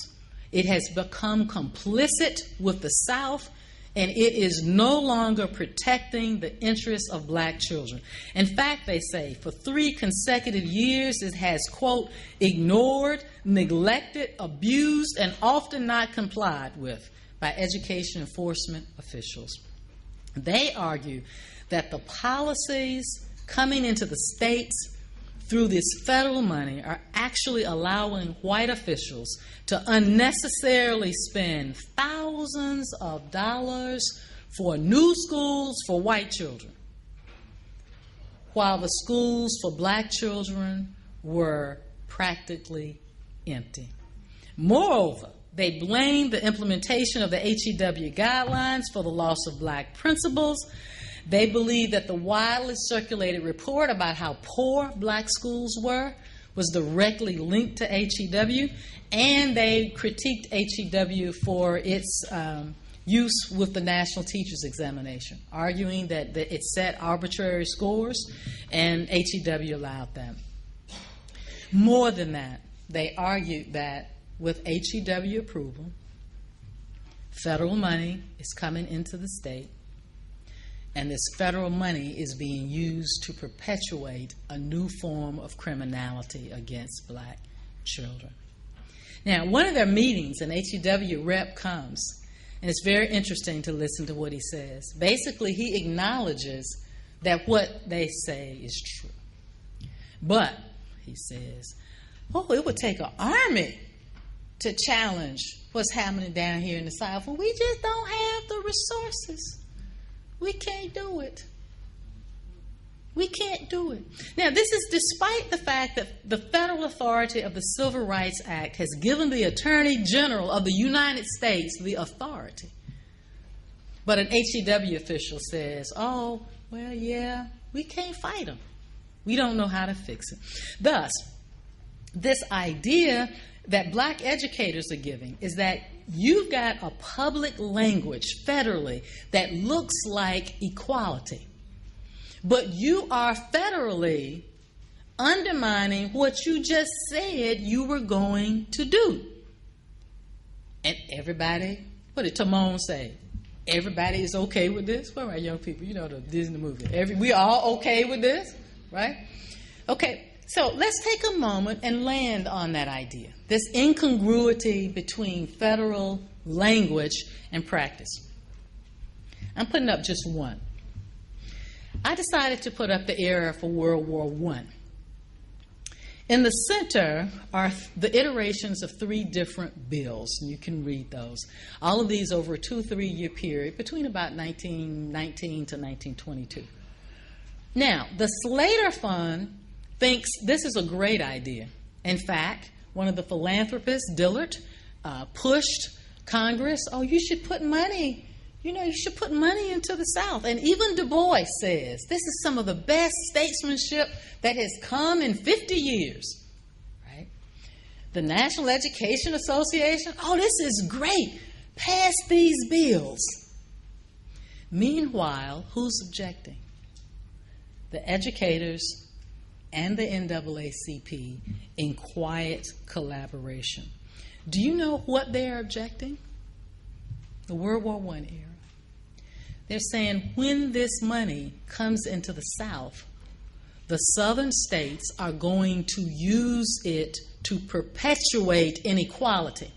it has become complicit with the South, and it is no longer protecting the interests of black children. In fact, they say, for 3 consecutive years, it has, quote, ignored, neglected, abused, and often not complied with by education enforcement officials. They argue that the policies coming into the states through this federal money are actually allowing white officials to unnecessarily spend thousands of dollars for new schools for white children, while the schools for black children were practically empty. Moreover, they blame the implementation of the HEW guidelines for the loss of black principals. They believe that the widely circulated report about how poor black schools were was directly linked to HEW, and they critiqued HEW for its use with the National Teachers Examination, arguing that it set arbitrary scores and HEW allowed them. More than that, they argued that with HEW approval, federal money is coming into the state, and this federal money is being used to perpetuate a new form of criminality against black children. Now, one of their meetings, an HEW rep comes, and it's very interesting to listen to what he says. Basically, he acknowledges that what they say is true. But, he says, it would take an army to challenge what's happening down here in the South. Well, we just don't have the resources. We can't do it. We can't do it. Now, this is despite the fact that the federal authority of the Civil Rights Act has given the Attorney General of the United States the authority. But an HEW official says, we can't fight them. We don't know how to fix it. Thus, this idea that black educators are giving is that you've got a public language federally that looks like equality, but you are federally undermining what you just said you were going to do. And everybody, what did Timon say? Everybody is okay with this? All right, young people, you know the Disney movie. We all okay with this, right? Okay. So let's take a moment and land on that idea, this incongruity between federal language and practice. I'm putting up just one. I decided to put up the era for World War I. In the center are the iterations of 3 different bills, and you can read those. All of these over a 2-3 year period between about 1919 to 1922. Now, the Slater Fund thinks this is a great idea. In fact, one of the philanthropists, Dillard, pushed Congress, you should put money, you should put money into the South. And even Du Bois says, this is some of the best statesmanship that has come in 50 years, right? The National Education Association, this is great. Pass these bills. Meanwhile, who's objecting? The educators and the NAACP in quiet collaboration. Do you know what they're objecting? The World War I era. They're saying when this money comes into the South, the southern states are going to use it to perpetuate inequality.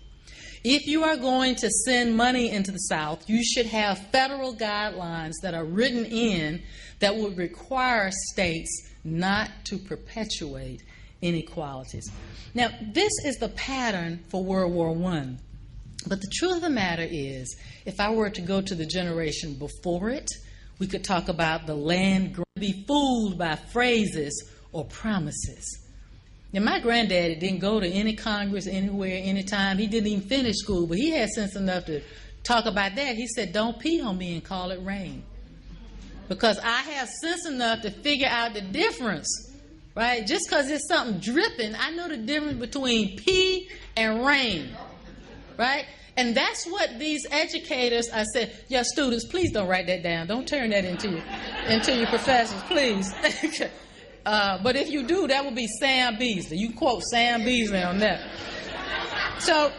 If you are going to send money into the South, you should have federal guidelines that are written in that would require states not to perpetuate inequalities. Now, this is the pattern for World War I. But the truth of the matter is, if I were to go to the generation before it, we could talk about the land grant, be fooled by phrases or promises. Now, my granddaddy didn't go to any Congress anywhere, anytime. He didn't even finish school, but he had sense enough to talk about that. He said, don't pee on me and call it rain. Because I have sense enough to figure out the difference, right? Just because there's something dripping, I know the difference between pee and rain, right? And that's what these educators, I said, students, please don't write that down. Don't turn that into your professors, please. But if you do, that will be Sam Beasley. You can quote Sam Beasley on that. So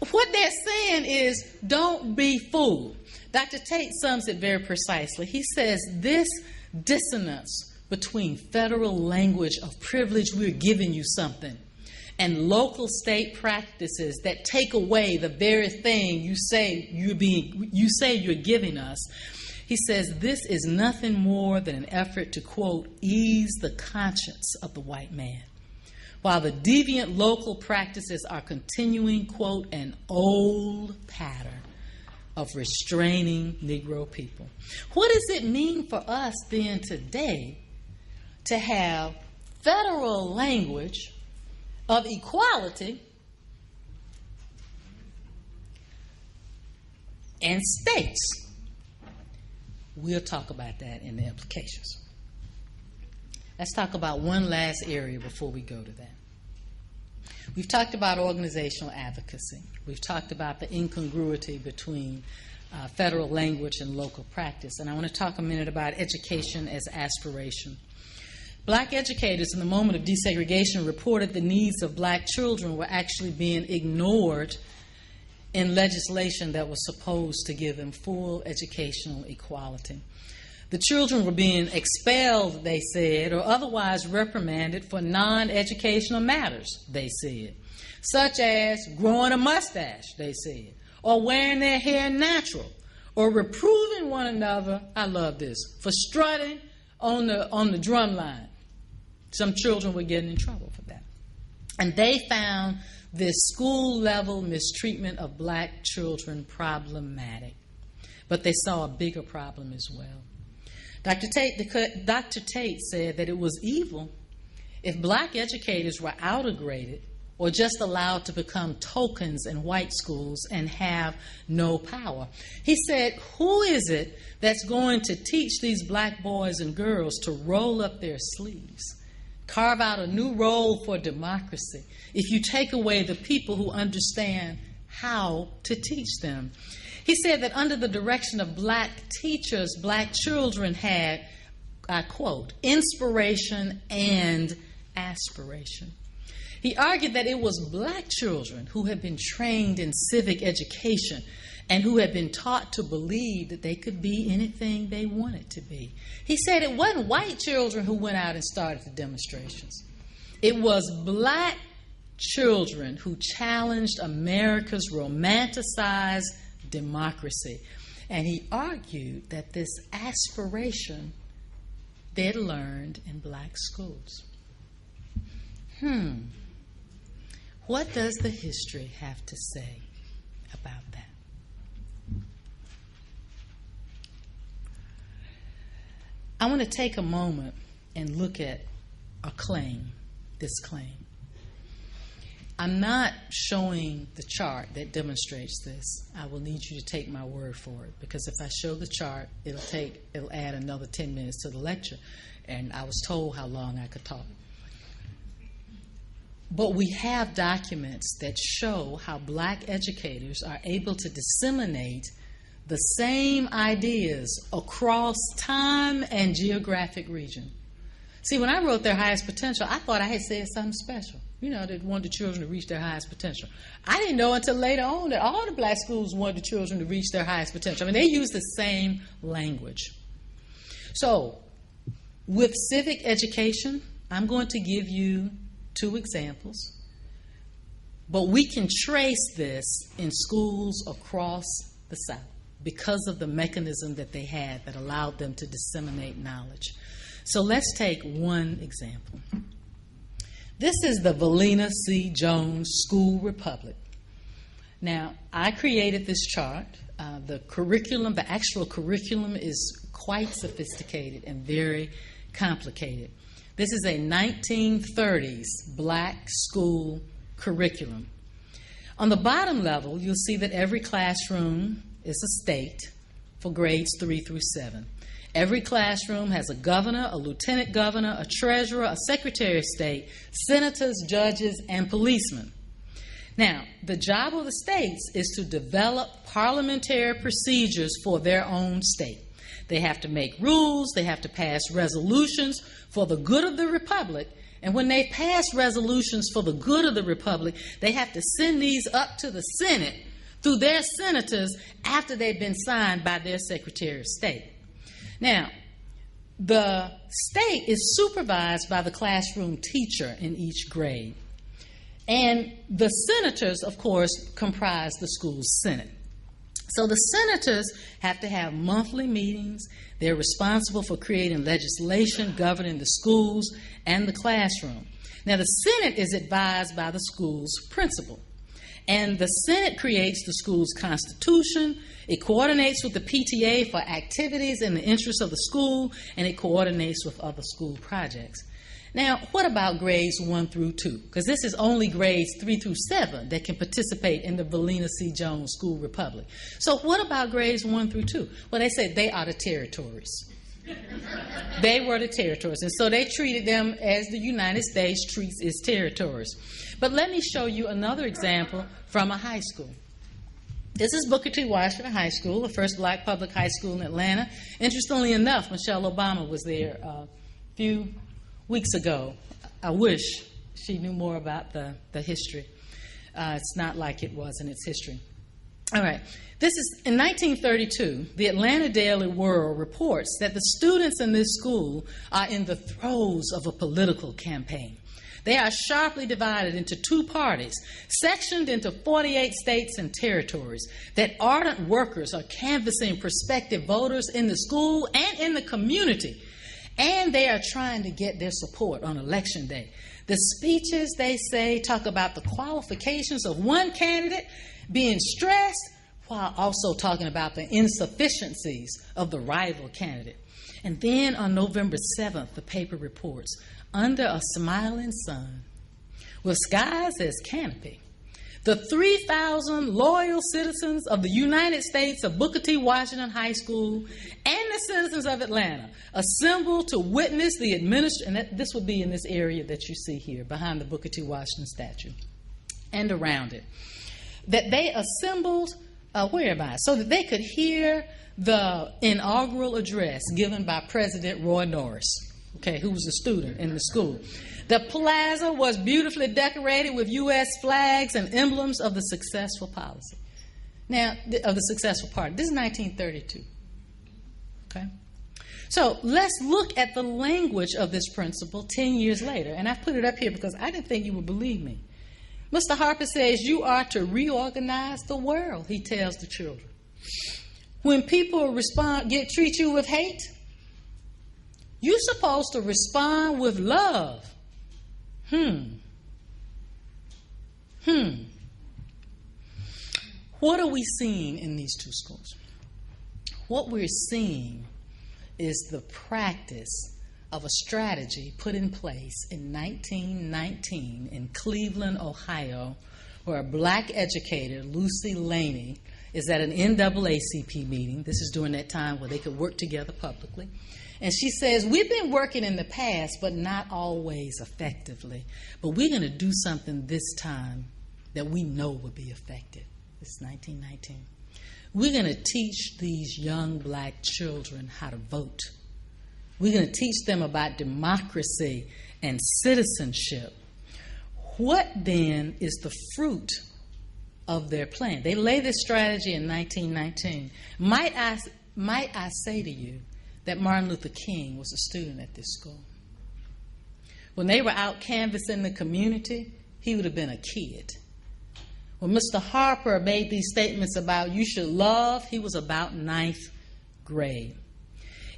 what they're saying is, don't be fooled. Dr. Tate sums it very precisely. He says this dissonance between federal language of privilege, we're giving you something, and local state practices that take away the very thing you say you're giving us. He says this is nothing more than an effort to, quote, ease the conscience of the white man, while the deviant local practices are continuing, quote, an old pattern of restraining Negro people. What does it mean for us then today to have federal language of equality and states? We'll talk about that in the implications. Let's talk about one last area before we go to that. We've talked about organizational advocacy. We've talked about the incongruity between federal language and local practice. And I want to talk a minute about education as aspiration. Black educators in the moment of desegregation reported the needs of black children were actually being ignored in legislation that was supposed to give them full educational equality. The children were being expelled, they said, or otherwise reprimanded for non-educational matters, they said, such as growing a mustache, they said, or wearing their hair natural, or reproving one another, I love this, for strutting on the drum line. Some children were getting in trouble for that. And they found this school-level mistreatment of black children problematic. But they saw a bigger problem as well. Dr. Tate said that it was evil if black educators were outegraded or just allowed to become tokens in white schools and have no power. He said, who is it that's going to teach these black boys and girls to roll up their sleeves, carve out a new role for democracy, if you take away the people who understand how to teach them? He said that under the direction of black teachers, black children had, I quote, inspiration and aspiration. He argued that it was black children who had been trained in civic education and who had been taught to believe that they could be anything they wanted to be. He said it wasn't white children who went out and started the demonstrations. It was black children who challenged America's romanticized democracy. And he argued that this aspiration they'd learned in black schools. What does the history have to say about that? I want to take a moment and look at a claim, this claim. I'm not showing the chart that demonstrates this. I will need you to take my word for it, because if I show the chart, it'll add another 10 minutes to the lecture, and I was told how long I could talk. But we have documents that show how black educators are able to disseminate the same ideas across time and geographic region. See, when I wrote Their Highest Potential, I thought I had said something special. You know, that wanted the children to reach their highest potential. I didn't know until later on that all the black schools wanted the children to reach their highest potential. I mean, they use the same language. So, with civic education, I'm going to give you 2 examples. But we can trace this in schools across the South because of the mechanism that they had that allowed them to disseminate knowledge. So let's take one example. This is the Vanessa C. Jones School Republic. Now, I created this chart. The actual curriculum is quite sophisticated and very complicated. This is a 1930s black school curriculum. On the bottom level, you'll see that every classroom is a state for grades 3 through 7. Every classroom has a governor, a lieutenant governor, a treasurer, a secretary of state, senators, judges, and policemen. Now, the job of the states is to develop parliamentary procedures for their own state. They have to make rules, they have to pass resolutions for the good of the republic, and when they pass resolutions for the good of the republic, they have to send these up to the Senate through their senators after they've been signed by their secretary of state. Now, the state is supervised by the classroom teacher in each grade. And the senators, of course, comprise the school's senate. So the senators have to have monthly meetings. They're responsible for creating legislation governing the schools and the classroom. Now, the Senate is advised by the school's principal. And the Senate creates the school's constitution. It coordinates with the PTA for activities in the interest of the school, and it coordinates with other school projects. Now, what about grades 1 through 2? Because this is only grades 3 through 7 that can participate in the Vanessa C. Jones School Republic. So what about grades 1 through 2? Well, they said they are the territories. They were the territories, and so they treated them as the United States treats its territories. But let me show you another example from a high school. This is Booker T. Washington High School, the first black public high school in Atlanta. Interestingly enough, Michelle Obama was there a few weeks ago. I wish she knew more about the history. It's not like it was in its history. All right. This is in 1932, the Atlanta Daily World reports that the students in this school are in the throes of a political campaign. They are sharply divided into two parties, sectioned into 48 states and territories, that ardent workers are canvassing prospective voters in the school and in the community, and they are trying to get their support on Election Day. The speeches, they say, talk about the qualifications of one candidate being stressed while also talking about the insufficiencies of the rival candidate. And then on November 7th, the paper reports, under a smiling sun, with skies as canopy, the 3,000 loyal citizens of the United States of Booker T. Washington High School and the citizens of Atlanta assembled to witness the administration, and this would be in this area that you see here, behind the Booker T. Washington statue and around it, that they assembled, where am I? So that they could hear the inaugural address given by President Roy Norris, who was a student in the school. The plaza was beautifully decorated with U.S. flags and emblems of the successful policy. Now, of the successful party. This is 1932. Okay? So let's look at the language of this principle 10 years later. And I've put it up here because I didn't think you would believe me. Mr. Harper says you are to reorganize the world, he tells the children. When people treat you with hate, you're supposed to respond with love. What are we seeing in these two schools? What we're seeing is the practice of a strategy put in place in 1919 in Cleveland, Ohio, where a black educator, Lucy Laney, is at an NAACP meeting. This is during that time where they could work together publicly. And she says, we've been working in the past, but not always effectively. But we're going to do something this time that we know will be effective. It's 1919. We're going to teach these young black children how to vote. We're going to teach them about democracy and citizenship. What then is the fruit of their plan? They lay this strategy in 1919. Might I say to you that Martin Luther King was a student at this school? When they were out canvassing the community, he would have been a kid. When Mr. Harper made these statements about you should love, he was about 9th grade.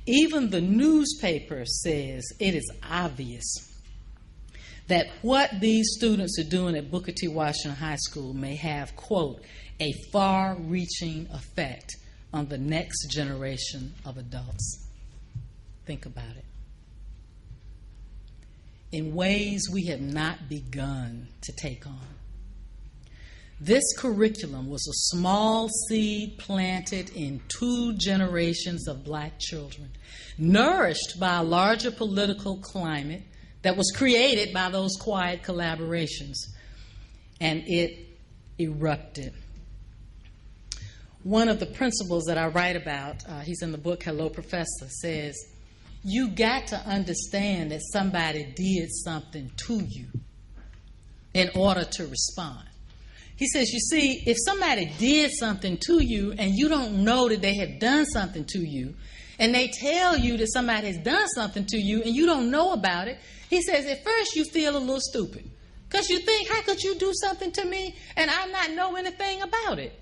Even the newspaper says it is obvious that what these students are doing at Booker T. Washington High School may have, quote, a far-reaching effect on the next generation of adults. Think about it. In ways we have not begun to take on. This curriculum was a small seed planted in 2 generations of black children, nourished by a larger political climate that was created by those quiet collaborations, and it erupted. One of the principles that I write about, he's in the book Hello Professor, says, you got to understand that somebody did something to you in order to respond. He says, you see, if somebody did something to you and you don't know that they have done something to you, and they tell you that somebody has done something to you and you don't know about it, he says, at first you feel a little stupid. Because you think, how could you do something to me and I not know anything about it?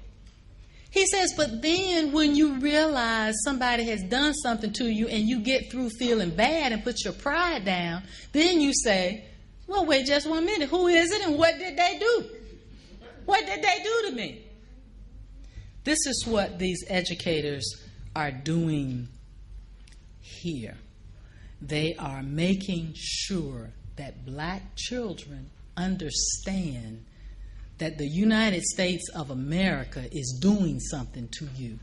He says, but then when you realize somebody has done something to you and you get through feeling bad and put your pride down, then you say, well, wait just 1 minute. Who is it and what did they do? What did they do to me? This is what these educators are doing here. They are making sure that black children understand that the United States of America is doing something to you.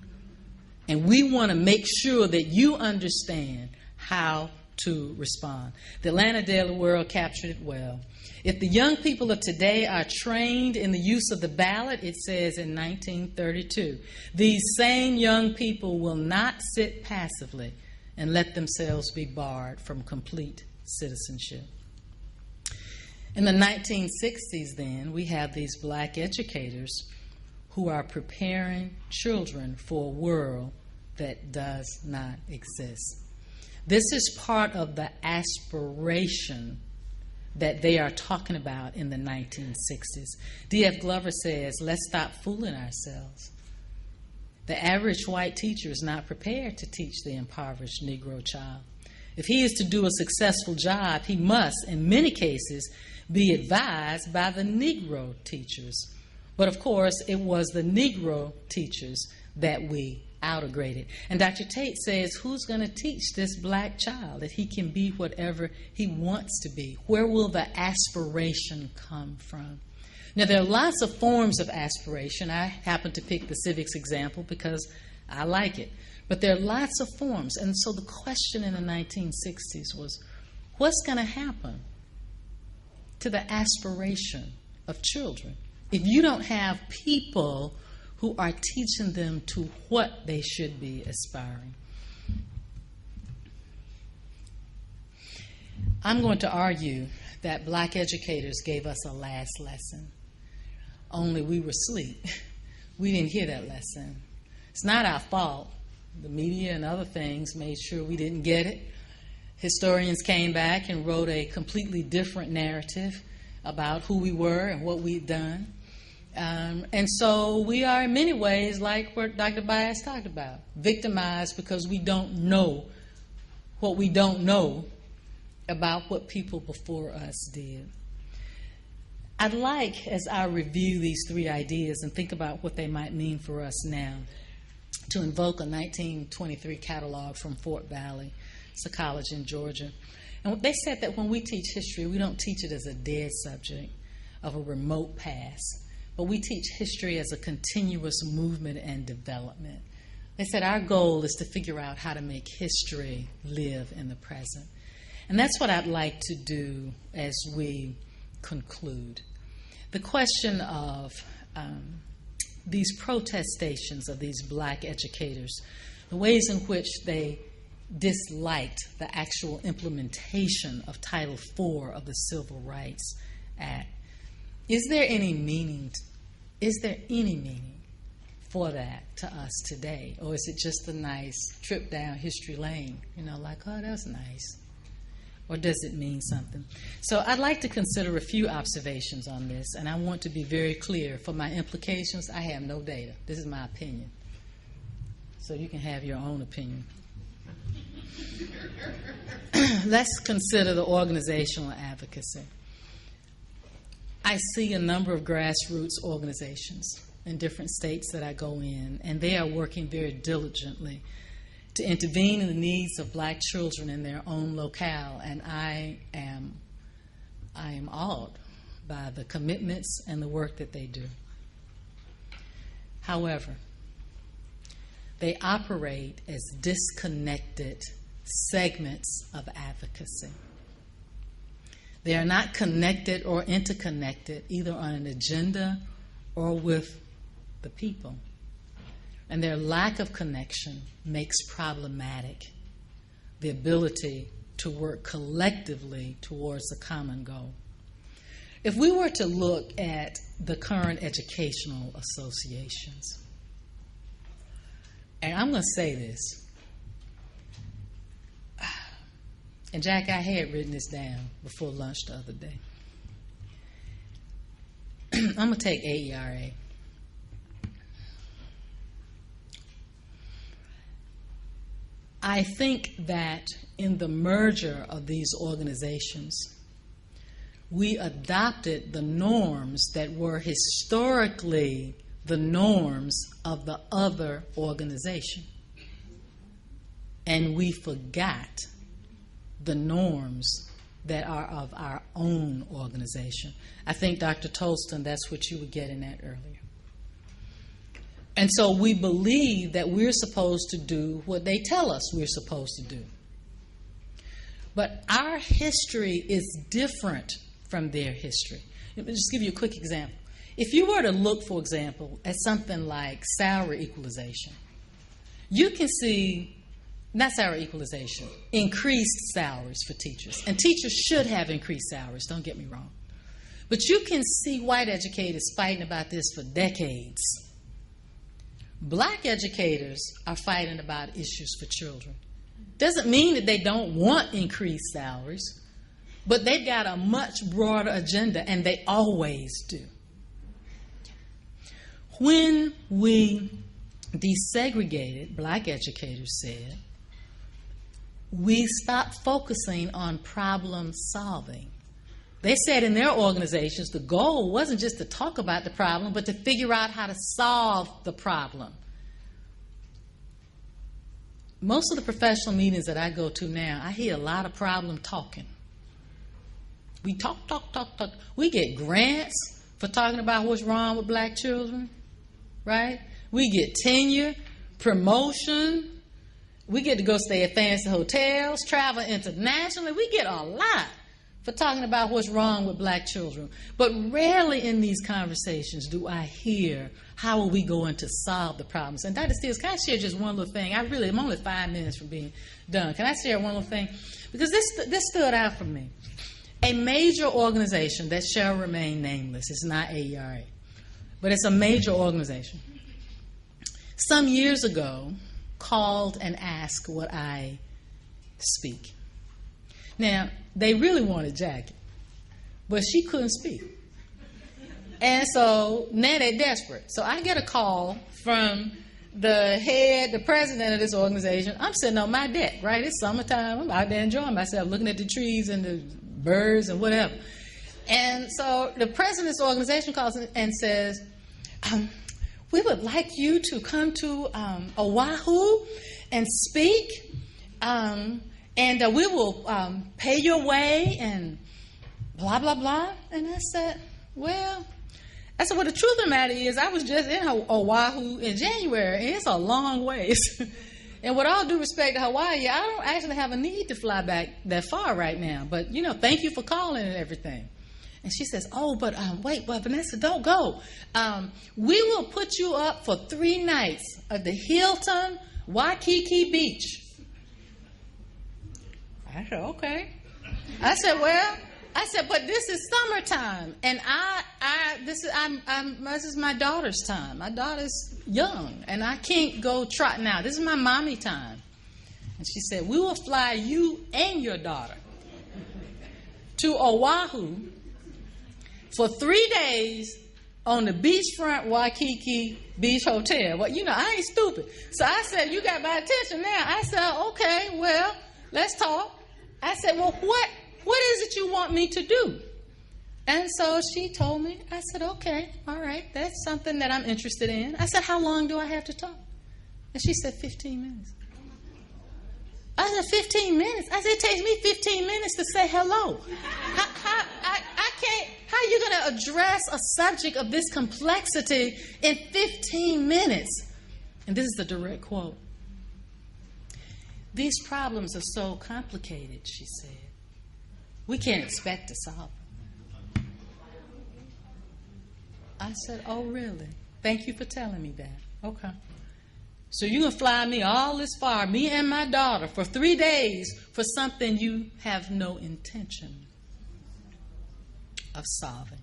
And we want to make sure that you understand how to respond. The Atlanta Daily World captured it well. If the young people of today are trained in the use of the ballot, it says in 1932, these same young people will not sit passively and let themselves be barred from complete citizenship. In the 1960s, then, we have these black educators who are preparing children for a world that does not exist. This is part of the aspiration that they are talking about in the 1960s. D.F. Glover says, let's stop fooling ourselves. The average white teacher is not prepared to teach the impoverished Negro child. If he is to do a successful job, he must, in many cases, be advised by the Negro teachers. But of course, it was the Negro teachers that we outgraded. And Dr. Tate says, who's going to teach this black child that he can be whatever he wants to be? Where will the aspiration come from? Now, there are lots of forms of aspiration. I happen to pick the civics example because I like it. But there are lots of forms. And so the question in the 1960s was, what's going to happen to the aspiration of children if you don't have people who are teaching them to what they should be aspiring? I'm going to argue that black educators gave us a last lesson, only we were asleep. We didn't hear that lesson. It's not our fault. The media and other things made sure we didn't get it. Historians came back and wrote a completely different narrative about who we were and what we'd done. And so we are in many ways like what Dr. Bias talked about, victimized because we don't know what we don't know about what people before us did. I'd like, as I review these three ideas and think about what they might mean for us now, to invoke a 1923 catalog from Fort Valley. It's a college in Georgia. And they said that when we teach history, we don't teach it as a dead subject of a remote past, but we teach history as a continuous movement and development. They said our goal is to figure out how to make history live in the present. And that's what I'd like to do as we conclude. The question of these protestations of these black educators, the ways in which they disliked the actual implementation of Title IV of the Civil Rights Act. Is there any meaning for that to us today? Or is it just a nice trip down history lane? You know, like, oh, that was nice. Or does it mean something? So I'd like to consider a few observations on this, and I want to be very clear. For my implications, I have no data. This is my opinion. So you can have your own opinion. Let's consider the organizational advocacy. I see a number of grassroots organizations in different states that I go in, and they are working very diligently to intervene in the needs of black children in their own locale, and I am awed by the commitments and the work that they do. However, they operate as disconnected segments of advocacy. They are not connected or interconnected either on an agenda or with the people. And their lack of connection makes problematic the ability to work collectively towards a common goal. If we were to look at the current educational associations, and I'm going to say this, and Jack, I had written this down before lunch the other day. I'm going to take AERA. I think that in the merger of these organizations, we adopted the norms that were historically the norms of the other organization. And we forgot the norms that are of our own organization. I think, Dr. Tolston, that's what you were getting at earlier. And so we believe that we're supposed to do what they tell us we're supposed to do. But our history is different from their history. Let me just give you a quick example. If you were to look, for example, at something like salary equalization, you can see not salary equalization, increased salaries for teachers. And teachers should have increased salaries, don't get me wrong. But you can see white educators fighting about this for decades. Black educators are fighting about issues for children. Doesn't mean that they don't want increased salaries, but they've got a much broader agenda, and they always do. When we desegregated, black educators said, we stopped focusing on problem solving. They said in their organizations the goal wasn't just to talk about the problem, but to figure out how to solve the problem. Most of the professional meetings that I go to now, I hear a lot of problem talking. We talk. We get grants for talking about what's wrong with black children, right? We get tenure, promotion. We get to go stay at fancy hotels, travel internationally. We get a lot for talking about what's wrong with black children. But rarely in these conversations do I hear, how are we going to solve the problems? And Dr. Steels, can I share just one little thing? I'm only 5 minutes from being done. Can I share one little thing? Because this stood out for me. A major organization that shall remain nameless, it's not AERA, but it's a major organization, some years ago called and asked would I speak. Now, they really wanted Jackie, but she couldn't speak. And so now they're desperate. So I get a call from the president of this organization. I'm sitting on my deck, right? It's summertime. I'm out there enjoying myself, looking at the trees and the birds and whatever. And so the president of this organization calls and says, we would like you to come to Oahu and speak, and we will pay your way and blah, blah, blah. And I said, well, the truth of the matter is I was just in Oahu in January, and it's a long ways. And with all due respect to Hawaii, I don't actually have a need to fly back that far right now. But, thank you for calling and everything. And she says, but Vanessa, don't go. We will put you up for 3 nights at the Hilton Waikiki Beach. I said, okay. I said, but this is summertime, and this is my daughter's time. My daughter's young, and I can't go trotting out. This is my mommy time. And she said, we will fly you and your daughter to Oahu for 3 days on the beachfront Waikiki Beach Hotel. Well, I ain't stupid. So I said, you got my attention now. I said, okay, well, let's talk. I said, well, what is it you want me to do? And so she told me. I said, okay, all right, that's something that I'm interested in. I said, how long do I have to talk? And she said, 15 minutes. I said, 15 minutes? I said, it takes me 15 minutes to say hello. How are you going to address a subject of this complexity in 15 minutes? And this is the direct quote. These problems are so complicated, she said. We can't expect to solve them. I said, oh, really? Thank you for telling me that. Okay. So you're going to fly me all this far, me and my daughter, for 3 days for something you have no intention of solving.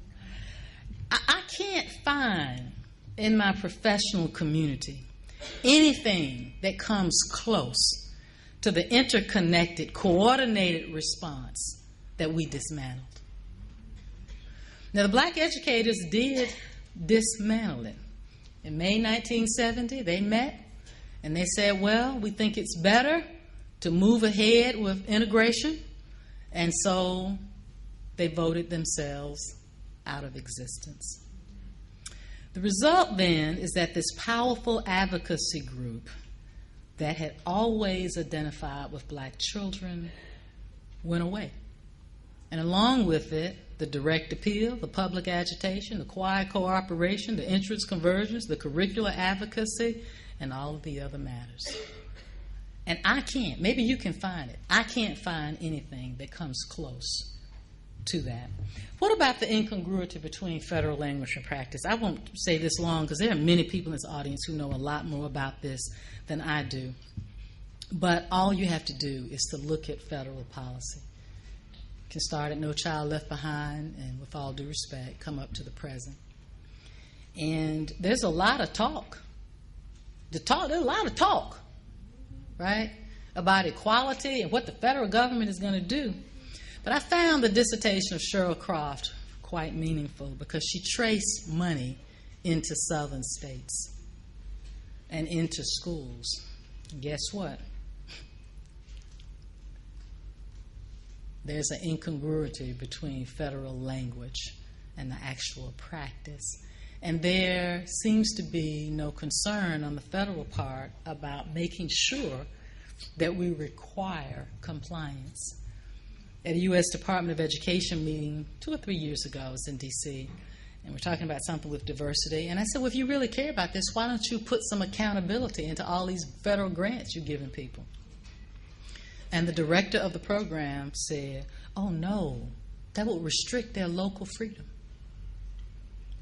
I can't find in my professional community anything that comes close to the interconnected, coordinated response that we dismantled. Now, the black educators did dismantle it. In May 1970, they met and they said, well, we think it's better to move ahead with integration. And so they voted themselves out of existence. The result then is that this powerful advocacy group that had always identified with black children went away. And along with it, the direct appeal, the public agitation, the quiet cooperation, the entrance conversions, the curricular advocacy, and all of the other matters. And I can't, maybe you can find it, I can't find anything that comes close to that. What about the incongruity between federal language and practice? I won't say this long because there are many people in this audience who know a lot more about this than I do. But all you have to do is to look at federal policy. You can start at No Child Left Behind and, with all due respect, come up to the present. And there's a lot of talk. There's a lot of talk, right, about equality and what the federal government is going to do. But I found the dissertation of Cheryl Croft quite meaningful because she traced money into southern states and into schools. And guess what? There's an incongruity between federal language and the actual practice. And there seems to be no concern on the federal part about making sure that we require compliance. At a U.S. Department of Education meeting 2 or 3 years ago, I was in D.C., and we're talking about something with diversity. And I said, well, if you really care about this, why don't you put some accountability into all these federal grants you're giving people? And the director of the program said, oh, no, that will restrict their local freedom.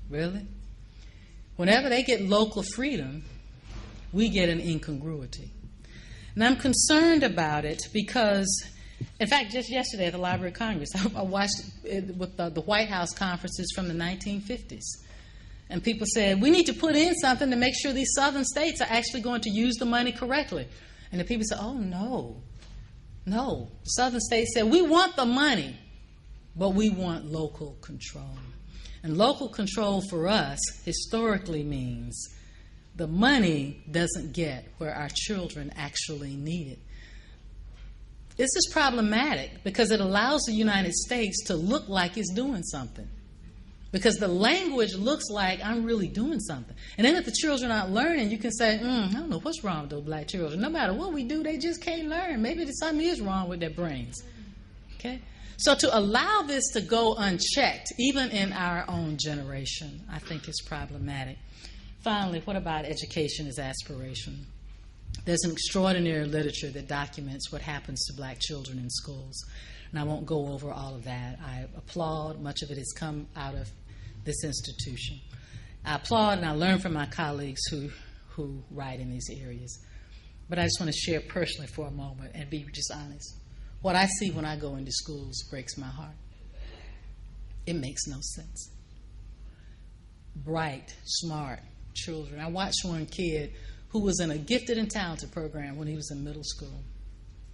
Really? Whenever they get local freedom, we get an incongruity. And I'm concerned about it because, in fact, just yesterday at the Library of Congress, I watched it with the White House conferences from the 1950s. And people said, we need to put in something to make sure these southern states are actually going to use the money correctly. And the people said, oh, no. No. The southern states said, we want the money, but we want local control. And local control for us historically means the money doesn't get where our children actually need it. This is problematic because it allows the United States to look like it's doing something. Because the language looks like I'm really doing something. And then if the children aren't learning, you can say, I don't know what's wrong with those black children. No matter what we do, they just can't learn. Maybe something is wrong with their brains. Okay? So to allow this to go unchecked, even in our own generation, I think is problematic. Finally, what about education as aspiration? There's an extraordinary literature that documents what happens to black children in schools. And I won't go over all of that. I applaud. Much of it has come out of this institution. I applaud and I learn from my colleagues who write in these areas. But I just want to share personally for a moment and be just honest. What I see when I go into schools breaks my heart. It makes no sense. Bright, smart children. I watched one kid who was in a gifted and talented program when he was in middle school.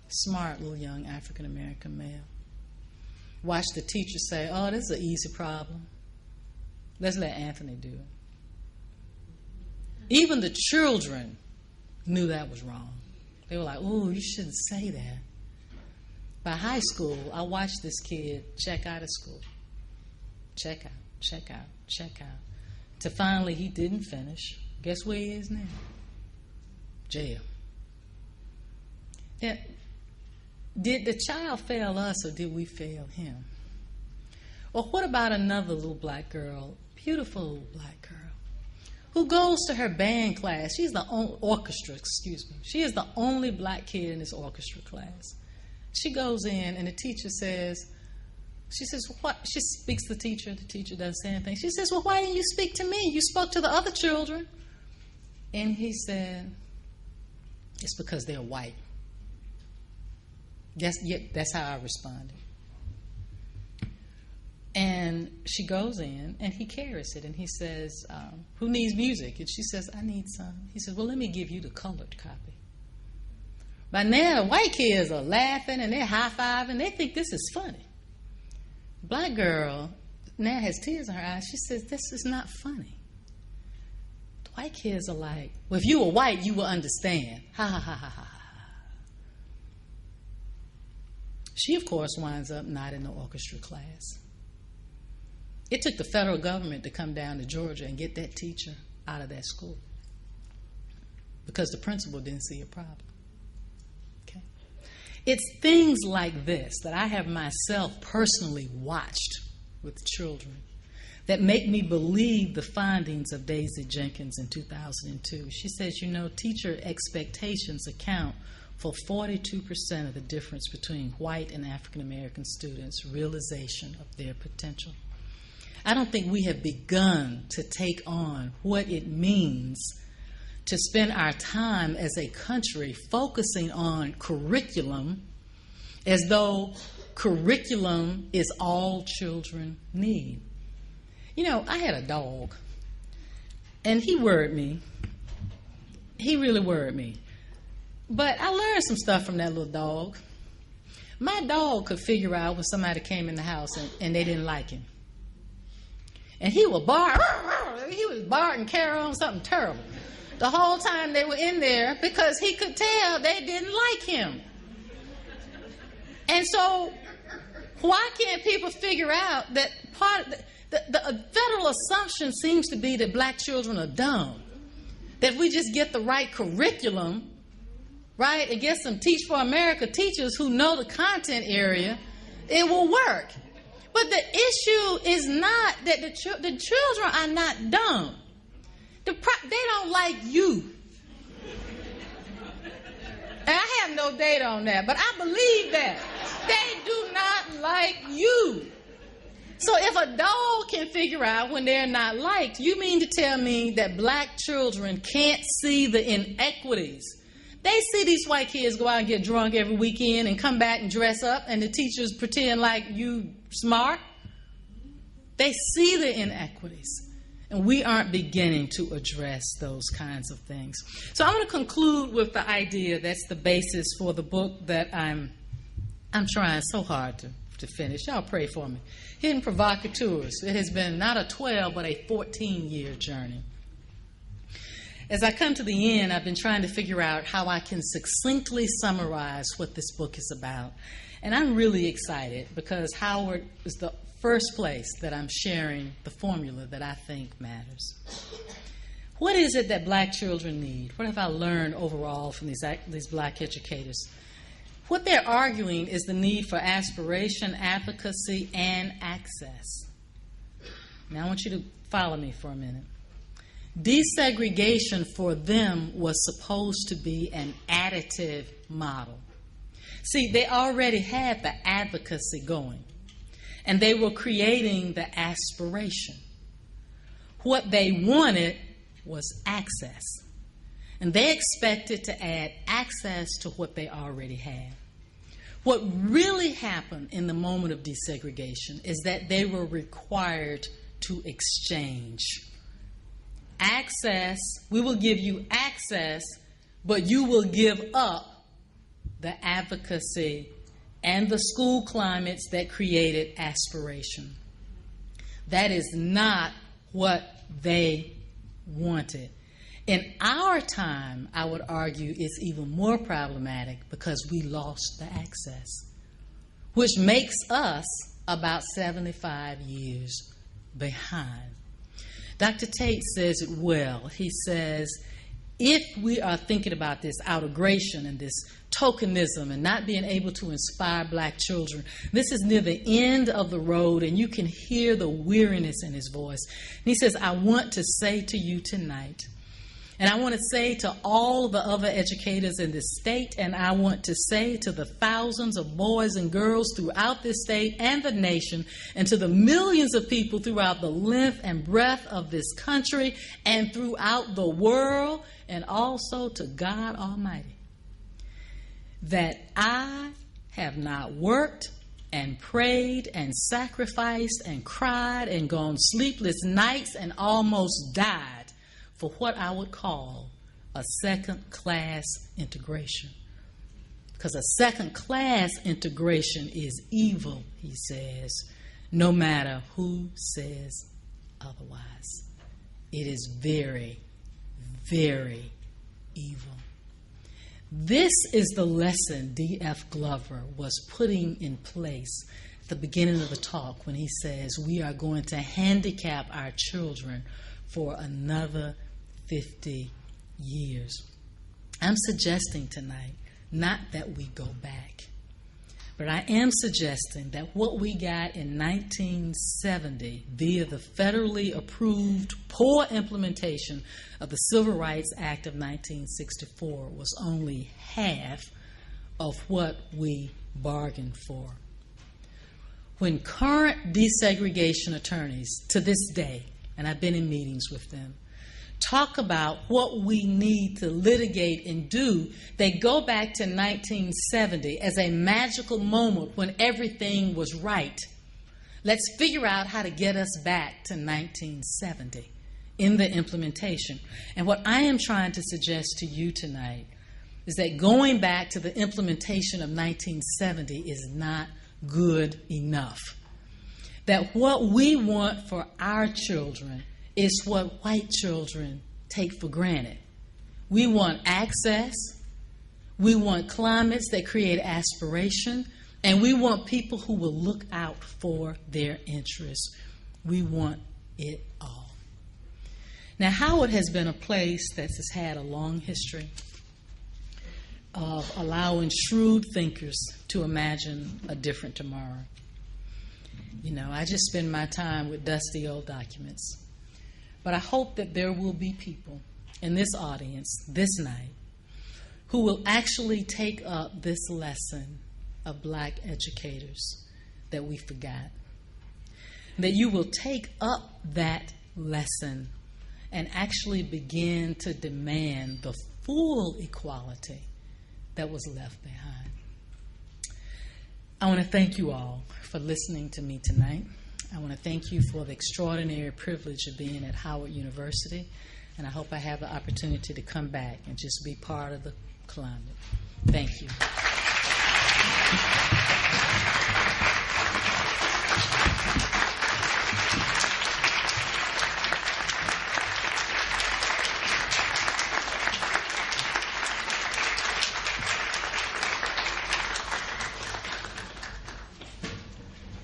Smart little young African-American male. Watched the teacher say, oh, this is an easy problem. Let's let Anthony do it. Even the children knew that was wrong. They were like, oh, you shouldn't say that. By high school, I watched this kid check out of school. Check out, check out, check out. To finally, he didn't finish. Guess where he is now? Jail. Now, did the child fail us or did we fail him? Or what about another little black girl, beautiful black girl, who goes to her band class? She's the only She is the only black kid in this orchestra class. She goes in and the teacher says, what? She speaks to the teacher doesn't say anything. She says, well, why didn't you speak to me? You spoke to the other children. And he said, it's because they're white. That's how I responded. And she goes in, and he carries it, and he says, who needs music? And she says, I need some. He says, well, let me give you the colored copy. By now, the white kids are laughing, and they're high-fiving. They think this is funny. Black girl now has tears in her eyes. She says, this is not funny. The white kids are like, well, if you were white, you would understand. Ha, ha, ha, ha, ha. She, of course, winds up not in the orchestra class. It took the federal government to come down to Georgia and get that teacher out of that school because the principal didn't see a problem. Okay? It's things like this that I have myself personally watched with children that make me believe the findings of Daisy Jenkins in 2002. She says, teacher expectations account for 42% of the difference between white and African American students' realization of their potential. I don't think we have begun to take on what it means to spend our time as a country focusing on curriculum as though curriculum is all children need. You know, I had a dog, and he worried me. He really worried me. But I learned some stuff from that little dog. My dog could figure out when somebody came in the house and they didn't like him. And he would bark. He was barking, carry on something terrible the whole time they were in there because he could tell they didn't like him. And so why can't people figure out that part of the federal assumption seems to be that black children are dumb, that we just get the right curriculum, right, and get some Teach for America teachers who know the content area, it will work. But the issue is not that the children are not dumb. They don't like you. And I have no data on that, but I believe that. They do not like you. So if a dog can figure out when they're not liked, you mean to tell me that black children can't see the inequities? They see these white kids go out and get drunk every weekend and come back and dress up, and the teachers pretend like you smart. They see the inequities, and we aren't beginning to address those kinds of things. So I'm going to conclude with the idea that's the basis for the book that I'm trying so hard to finish. Y'all pray for me. Hidden Provocateurs. It has been not a 12, but a 14-year journey. As I come to the end, I've been trying to figure out how I can succinctly summarize what this book is about. And I'm really excited because Howard is the first place that I'm sharing the formula that I think matters. What is it that black children need? What have I learned overall from these black educators? What they're arguing is the need for aspiration, advocacy, and access. Now I want you to follow me for a minute. Desegregation for them was supposed to be an additive model. See, they already had the advocacy going, and they were creating the aspiration. What they wanted was access, and they expected to add access to what they already had. What really happened in the moment of desegregation is that they were required to exchange. Access, we will give you access, but you will give up the advocacy and the school climates that created aspiration. That is not what they wanted. In our time, I would argue it's even more problematic because we lost the access, which makes us about 75 years behind. Dr. Tate says it well. He says, if we are thinking about this outegration and this tokenism and not being able to inspire black children, this is near the end of the road, and you can hear the weariness in his voice. And he says, I want to say to you tonight, and I want to say to all the other educators in this state, and I want to say to the thousands of boys and girls throughout this state and the nation, and to the millions of people throughout the length and breadth of this country and throughout the world, and also to God Almighty, that I have not worked and prayed and sacrificed and cried and gone sleepless nights and almost died for what I would call a second-class integration. Because a second-class integration is evil, he says, no matter who says otherwise. It is very, very evil. This is the lesson D.F. Glover was putting in place at the beginning of the talk when he says we are going to handicap our children for another 50 years. I'm suggesting tonight not that we go back, but I am suggesting that what we got in 1970 via the federally approved poor implementation of the Civil Rights Act of 1964 was only half of what we bargained for. When current desegregation attorneys to this day, and I've been in meetings with them, talk about what we need to litigate and do, they go back to 1970 as a magical moment when everything was right. Let's figure out how to get us back to 1970 in the implementation. And what I am trying to suggest to you tonight is that going back to the implementation of 1970 is not good enough. That what we want for our children is what white children take for granted. We want access, we want climates that create aspiration, and we want people who will look out for their interests. We want it all. Now, Howard has been a place that has had a long history of allowing shrewd thinkers to imagine a different tomorrow. You know, I just spend my time with dusty old documents. But I hope that there will be people in this audience this night who will actually take up this lesson of black educators that we forgot. That you will take up that lesson and actually begin to demand the full equality that was left behind. I want to thank you all for listening to me tonight. I want to thank you for the extraordinary privilege of being at Howard University, and I hope I have the opportunity to come back and just be part of the climate. Thank you.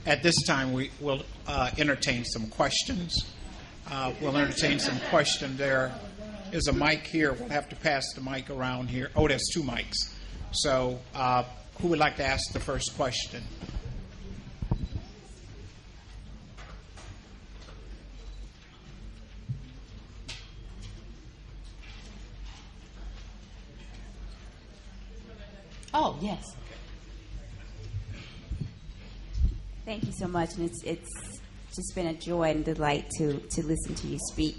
At this time, we will entertain some questions. We'll entertain some questions. There is a mic here. We'll have to pass the mic around here. Oh, there's two mics. So who would like to ask the first question? Oh, yes. Thank you so much, and it's just been a joy and delight to listen to you speak.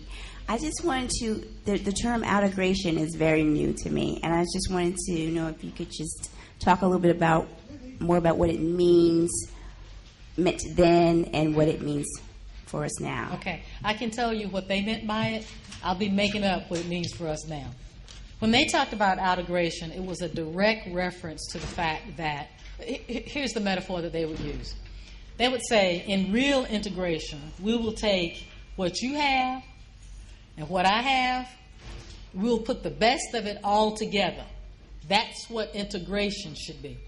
I just wanted to, the term outtegration is very new to me, and I just wanted to know if you could just talk a little bit more about what it meant then and what it means for us now. Okay, I can tell you what they meant by it. I'll be making up what it means for us now. When they talked about outtegration, it was a direct reference to the fact that, here's the metaphor that they would use. They would say, in real integration, we will take what you have and what I have, we'll put the best of it all together. That's what integration should be.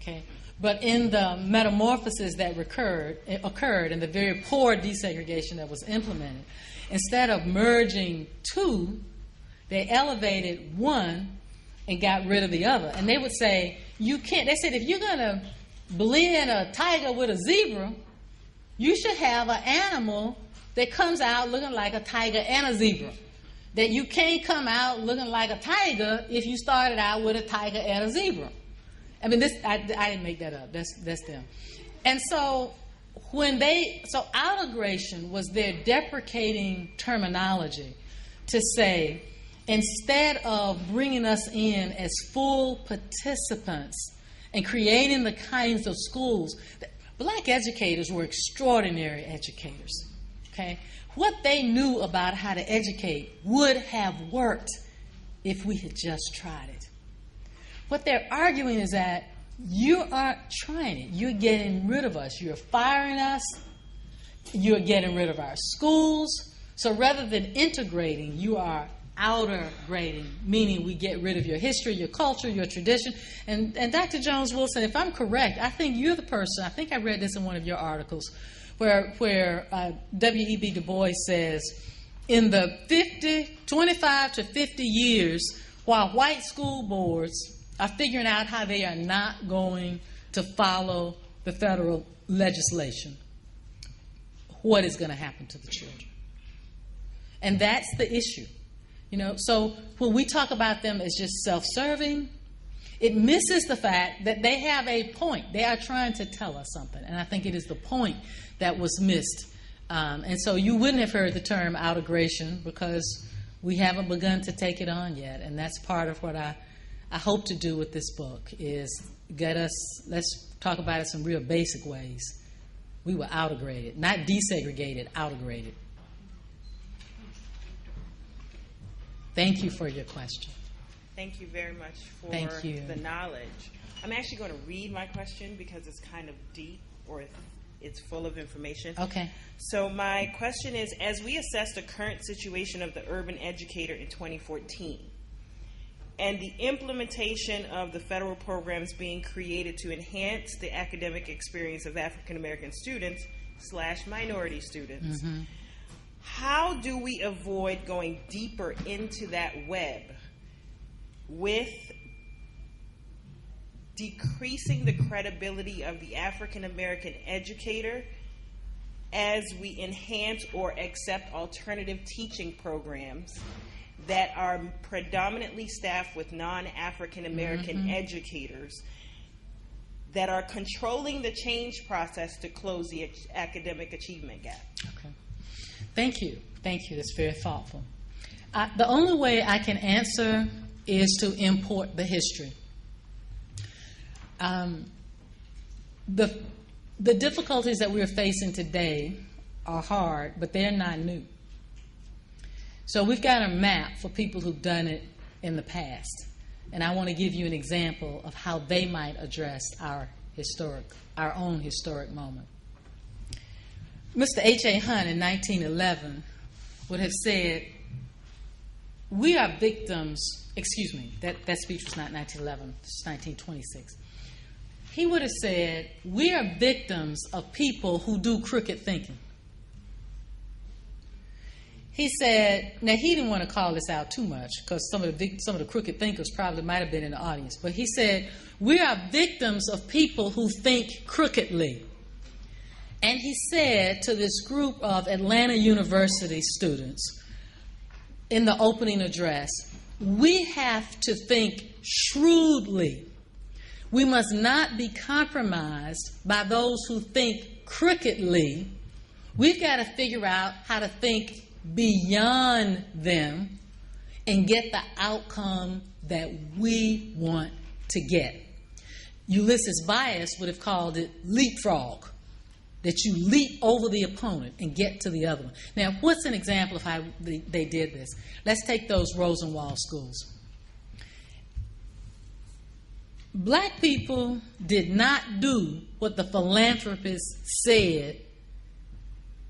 Okay? But in the metamorphosis that occurred and the very poor desegregation that was implemented, instead of merging two, they elevated one and got rid of the other. And they would say, you can't, they said, if you're going to blend a tiger with a zebra, you should have an animal that comes out looking like a tiger and a zebra. That you can't come out looking like a tiger if you started out with a tiger and a zebra. I mean, I didn't make that up. That's them. And so so outtegration was their deprecating terminology to say, instead of bringing us in as full participants and creating the kinds of schools, black educators were extraordinary educators. Okay? What they knew about how to educate would have worked if we had just tried it. What they're arguing is that you aren't trying it. You're getting rid of us. You're firing us. You're getting rid of our schools. So rather than integrating, you are outer grading, meaning we get rid of your history, your culture, your tradition. And Dr. Jones-Wilson, if I'm correct, I think you're the person, I think I read this in one of your articles, where W.E.B. Du Bois says, in the 25 to 50 years, while white school boards are figuring out how they are not going to follow the federal legislation, what is going to happen to the children? And that's the issue. You know, so when we talk about them as just self-serving, it misses the fact that they have a point. They are trying to tell us something, and I think it is the point that was missed. And so you wouldn't have heard the term outtegration because We haven't begun to take it on yet, and that's part of what I hope to do with this book is let's talk about it in some real basic ways. We were outegraded, not desegregated, outegraded. Thank you for your question. Thank you very much for Thank you. the knowledge. I'm actually going to read my question because it's kind of deep, or it's full of information. Okay. So my question is, as we assess the current situation of the urban educator in 2014 and the implementation of the federal programs being created to enhance the academic experience of African American students / minority students, how do we avoid going deeper into that web with decreasing the credibility of the African American educator as we enhance or accept alternative teaching programs that are predominantly staffed with non-African American educators that are controlling the change process to close the academic achievement gap? Okay. Thank you. Thank you. That's very thoughtful. The only way I can answer is to import the history. The difficulties that we're facing today are hard, but they're not new. So we've got a map for people who've done it in the past, and I want to give you an example of how they might address our own historic moment. Mr. H.A. Hunt in 1911 would have said, we are victims, excuse me, that speech was not 1911, it's 1926. He would have said, we are victims of people who do crooked thinking. He said, now he didn't want to call this out too much because some of the crooked thinkers probably might have been in the audience, but he said, we are victims of people who think crookedly. And he said to this group of Atlanta University students in the opening address, we have to think shrewdly. We must not be compromised by those who think crookedly. We've got to figure out how to think beyond them and get the outcome that we want to get. Ulysses Bias would have called it leapfrog, that you leap over the opponent and get to the other one. Now, what's an example of how they did this? Let's take those Rosenwald schools. Black people did not do what the philanthropists said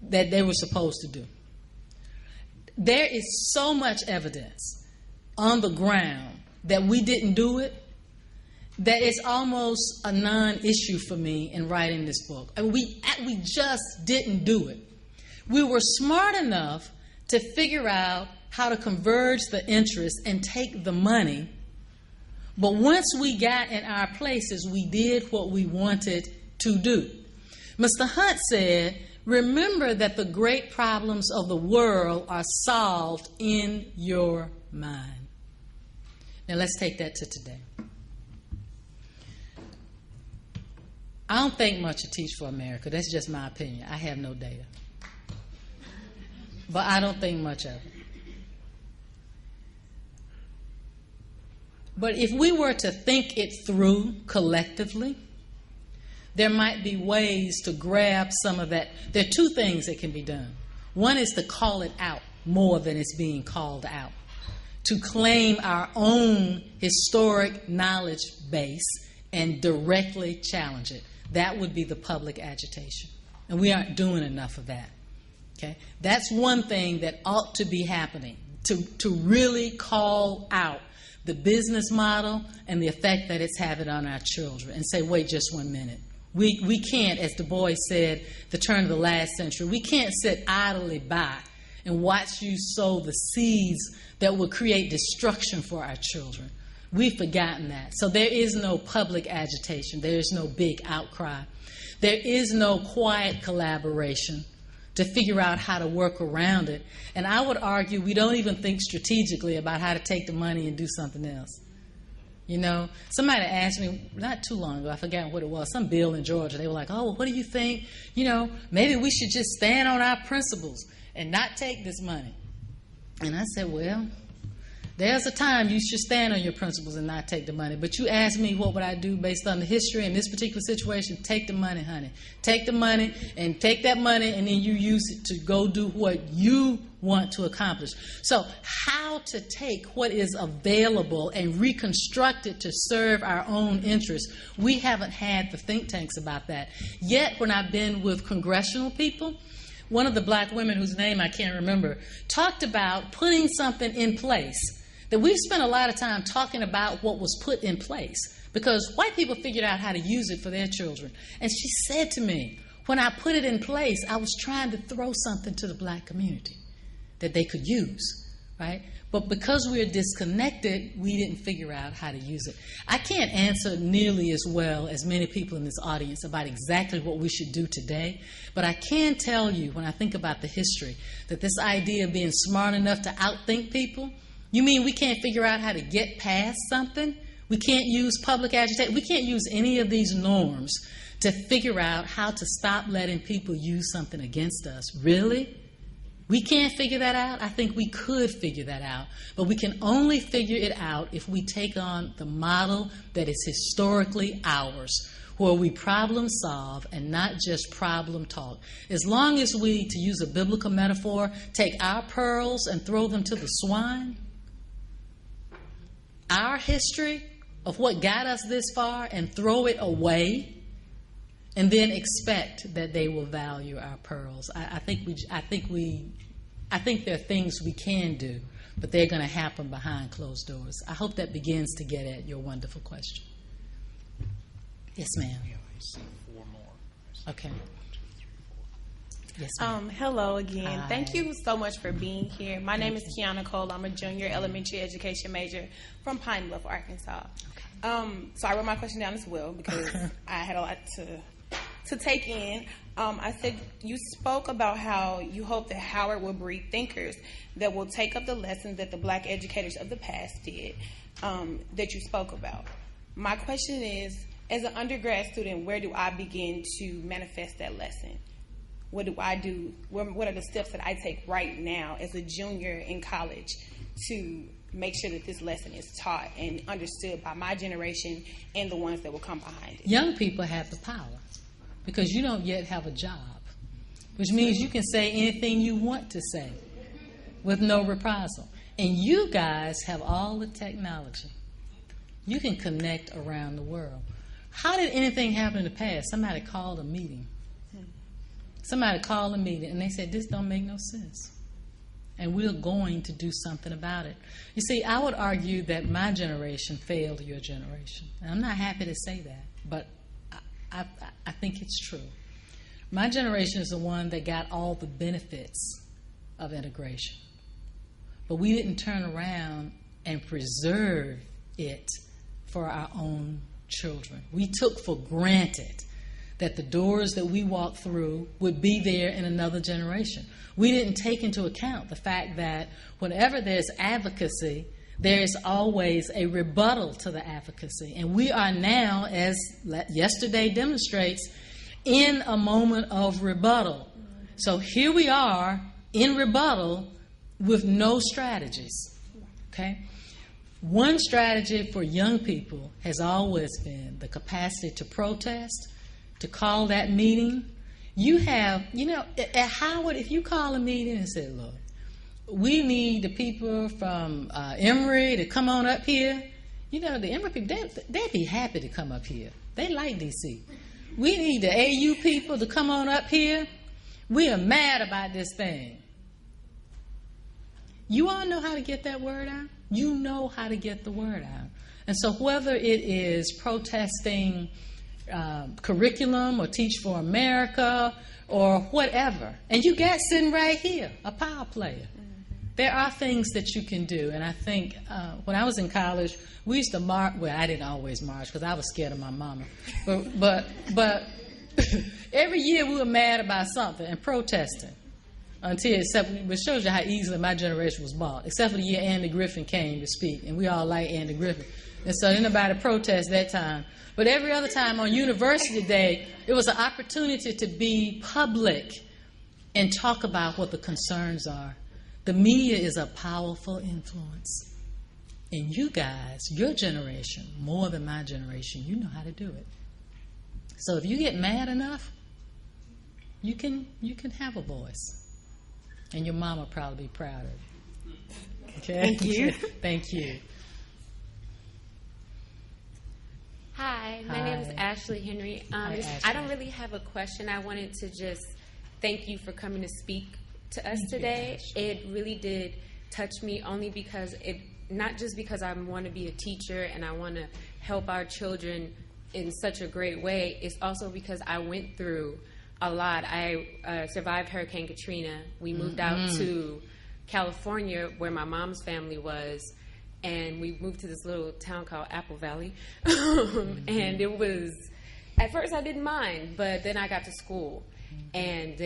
that they were supposed to do. There is so much evidence on the ground that we didn't do it that it's almost a non-issue for me in writing this book. I mean, we just didn't do it. We were smart enough to figure out how to converge the interests and take the money, but once we got in our places, we did what we wanted to do. Mr. Hunt said, remember that the great problems of the world are solved in your mind. Now let's take that to today. I don't think much of Teach for America. That's just my opinion. I have no data. But I don't think much of it. But if we were to think it through collectively, there might be ways to grab some of that. There are two things that can be done. One is to call it out more than it's being called out, to claim our own historic knowledge base and directly challenge it. That would be the public agitation. And we aren't doing enough of that. Okay? That's one thing that ought to be happening, to really call out the business model and the effect that it's having on our children and say, wait just 1 minute. We can't, as Du Bois said, the turn of the last century, we can't sit idly by and watch you sow the seeds that will create destruction for our children. We've forgotten that. So there is no public agitation. There is no big outcry. There is no quiet collaboration to figure out how to work around it. And I would argue we don't even think strategically about how to take the money and do something else. You know, somebody asked me not too long ago, I forgot what it was, some bill in Georgia. They were like, oh, well, what do you think? You know, maybe we should just stand on our principles and not take this money. And I said, well, there's a time you should stand on your principles and not take the money. But you asked me what would I do based on the history in this particular situation. Take the money, honey. Take the money and take that money, and then you use it to go do what you want to accomplish. So how to take what is available and reconstruct it to serve our own interests. We haven't had the think tanks about that. Yet when I've been with congressional people, one of the black women whose name I can't remember talked about putting something in place. That we've spent a lot of time talking about what was put in place because white people figured out how to use it for their children. And she said to me, when I put it in place, I was trying to throw something to the black community that they could use, right? But because we're disconnected, we didn't figure out how to use it. I can't answer nearly as well as many people in this audience about exactly what we should do today, but I can tell you, when I think about the history, that this idea of being smart enough to outthink people, you mean we can't figure out how to get past something? We can't use public agitation. We can't use any of these norms to figure out how to stop letting people use something against us. Really? We can't figure that out? I think we could figure that out. But we can only figure it out if we take on the model that is historically ours, where we problem solve and not just problem talk. As long as we, to use a biblical metaphor, take our pearls and throw them to the swine, our history of what got us this far and throw it away, and then expect that they will value our pearls. I think there are things we can do, but they're going to happen behind closed doors. I hope that begins to get at your wonderful question. Yes, ma'am. Yeah, I see 4 more. Okay. Yes, ma'am. Hello again. Hi. Thank you so much for being here. My name is Kiana Cole. I'm a junior elementary education major from Pine Bluff, Arkansas. So I wrote my question down as well because I had a lot to take in. I said you spoke about how you hope that Howard will breed thinkers that will take up the lessons that the black educators of the past did, that you spoke about. My question is, as an undergrad student, where do I begin to manifest that lesson? What do I do? What are the steps that I take right now as a junior in college to make sure that this lesson is taught and understood by my generation and the ones that will come behind it? Young people have the power because you don't yet have a job, which means you can say anything you want to say with no reprisal. And you guys have all the technology. You can connect around the world. How did anything happen in the past? Somebody called a meeting. And they said, this don't make no sense. And we're going to do something about it. You see, I would argue that my generation failed your generation. And I'm not happy to say that, but I think it's true. My generation is the one that got all the benefits of integration. But we didn't turn around and preserve it for our own children. We took for granted that the doors that we walked through would be there in another generation. We didn't take into account the fact that whenever there's advocacy, there is always a rebuttal to the advocacy. And we are now, as yesterday demonstrates, in a moment of rebuttal. So here we are in rebuttal with no strategies. Okay? One strategy for young people has always been the capacity to protest, to call that meeting. You have, at Howard, if you call a meeting and say, look, we need the people from Emory to come on up here. The Emory people, they'd be happy to come up here. They like D.C. We need the AU people to come on up here. We are mad about this thing. You all know how to get that word out. You know how to get the word out. And so whether it is protesting curriculum or Teach for America or whatever, and you got sitting right here, a power player. There are things that you can do, and I think when I was in college, we used to march. Well, I didn't always march because I was scared of my mama, but every year we were mad about something and protesting which shows you how easily my generation was bought, except for the year Andy Griffin came to speak, and we all like Andy Griffin, and so didn't nobody protest that time. But every other time on University Day, it was an opportunity to be public and talk about what the concerns are. The media is a powerful influence. And you guys, your generation, more than my generation, you know how to do it. So if you get mad enough, you can have a voice. And your mama will probably be proud of you. Okay? Thank you. Thank you. Hi, my name is Ashley Henry. Hi, Ashley. I don't really have a question. I wanted to just thank you for coming to speak to us Thank you, today. Ashley. It really did touch me, only because not just because I want to be a teacher and I want to help our children in such a great way. It's also because I went through a lot. I survived Hurricane Katrina. We moved out to California, where my mom's family was, and we moved to this little town called Apple Valley. And it was, at first I didn't mind, but then I got to school, and